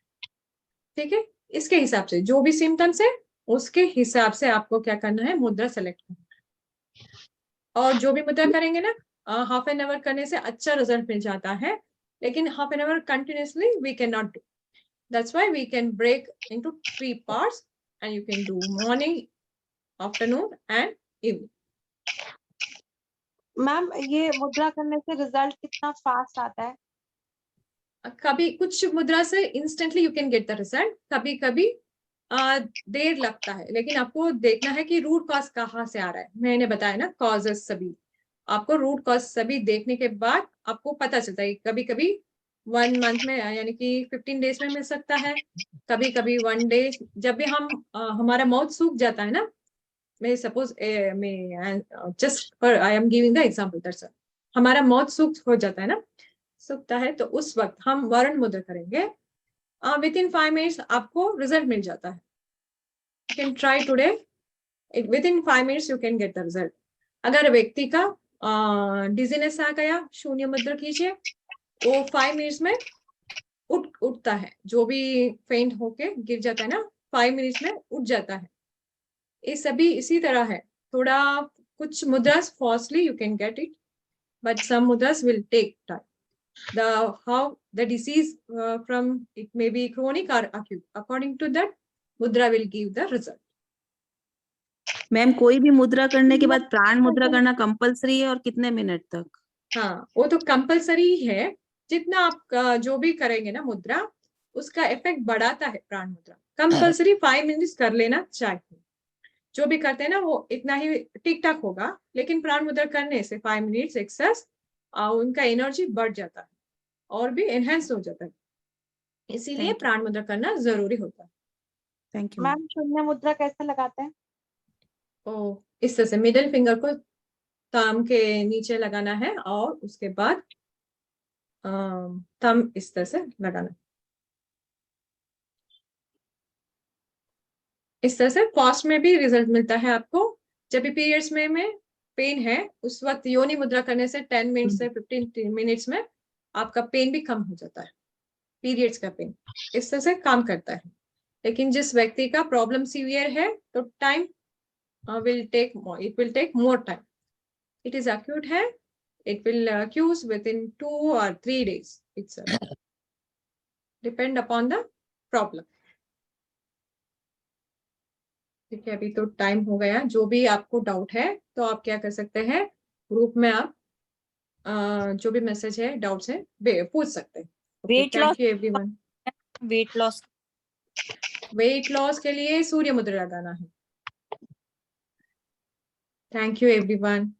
Speaker 1: ठीक है। इसके हिसाब से जो भी सिम्टम्स है उसके हिसाब से आपको क्या करना है, मुद्रा सेलेक्ट करना है। और जो भी मुद्रा करेंगे ना, हाफ एन आवर करने से अच्छा रिजल्ट मिल जाता है, लेकिन half an hour continuously we can not do. That's why we can break into 3 parts and you can do morning, afternoon and evening.
Speaker 4: Ma'am ये मुद्रा करने से रिजल्ट कितना फास्ट आता है?
Speaker 1: कभी कुछ मुद्रा से instantly you can get the result, कभी कभी देर लगता है, लेकिन आपको देखना है कि रूट कॉज कहाँ से आ रहा है। मैंने बताया ना, कॉजेस सभी, आपको रूट कॉज सभी देखने के बाद आपको पता चलता है। कभी कभी 1 मंथ में यानी कि 15 डेज में मिल सकता है, कभी कभी 1 डे। जब भी हम हमारा माउथ सूख जाता है ना, मैं सपोज मैं जस्ट पर I am giving the example that's, हमारा माउथ सूख हो जाता है ना, सूखता है, तो उस वक्त हम वर्ण मुद्रा करेंगे। विद इन 5 मिनट्स आपको रिजल्ट मिल जाता है। You can try today, with in 5 minutes you can get the result. अगर व्यक्ति का डिजीनेस आ गया, शून्य मुद्रा कीजिए, वो 5 मिनट्स में उठता है। जो भी फेंट होके गिर जाता है ना, 5 मिनट्स में उठ जाता है। ये सभी इसी तरह है। थोड़ा कुछ mudras fastly you can get it, but some mudras will take time. The how the disease from it may be chronic or acute. According to that, mudra will give the result.
Speaker 5: Ma'am कोई भी मुद्रा करने के बाद प्राण मुद्रा करना कंपलसरी है, और कितने मिनट तक?
Speaker 1: हाँ, वो तो कंपलसरी है। जितना आप जो भी करेंगे ना मुद्रा, उसका इफेक्ट बढ़ाता है प्राण मुद्रा। कंपलसरी 5 मिनट्स कर लेना चाहिए। जो भी करते हैं ना वो इतना ही ठीक ठाक होगा, लेकिन प्राण मुद्रा करने से 5 मिनट्स एक्सेस उनका एनर्जी बढ़ जाता है और भी एनहेंस हो जाता है, इसीलिए
Speaker 5: Thank you.
Speaker 1: प्राण मुद्रा करना जरूरी होता है।
Speaker 5: Thank you.
Speaker 4: मैम शून्य मुद्रा कैसे लगाते हैं?
Speaker 1: तो इस तरह से मिडिल फिंगर को थंब के नीचे लगाना है और उसके बाद थंब इस तरह से लगाना। इस तरह से फास्ट में भी रिजल्ट मिलता है आपको। जब भी पीरियड्स में पेन है, उस वक्त योनि मुद्रा करने से 10 मिनट से 15 मिनट्स में आपका पेन भी कम हो जाता है। पीरियड्स का पेन इस तरह से काम करता है। लेकिन जिस व्यक्ति का प्रॉब्लम सीवियर है तो time will take more, it will take more time. It is acute है, it will cure within 2 or 3 days itself. Depend upon the problem. ठीक है, अभी तो टाइम हो गया। जो भी आपको डाउट है तो आप क्या कर सकते हैं, ग्रुप में आप जो भी मैसेज है, डाउट्स है, पूछ सकते हैं।
Speaker 8: Weight loss,
Speaker 1: thank you everyone.
Speaker 8: Weight loss
Speaker 1: weight loss के लिए सूर्य मुद्रा लगाना है। Thank you everyone.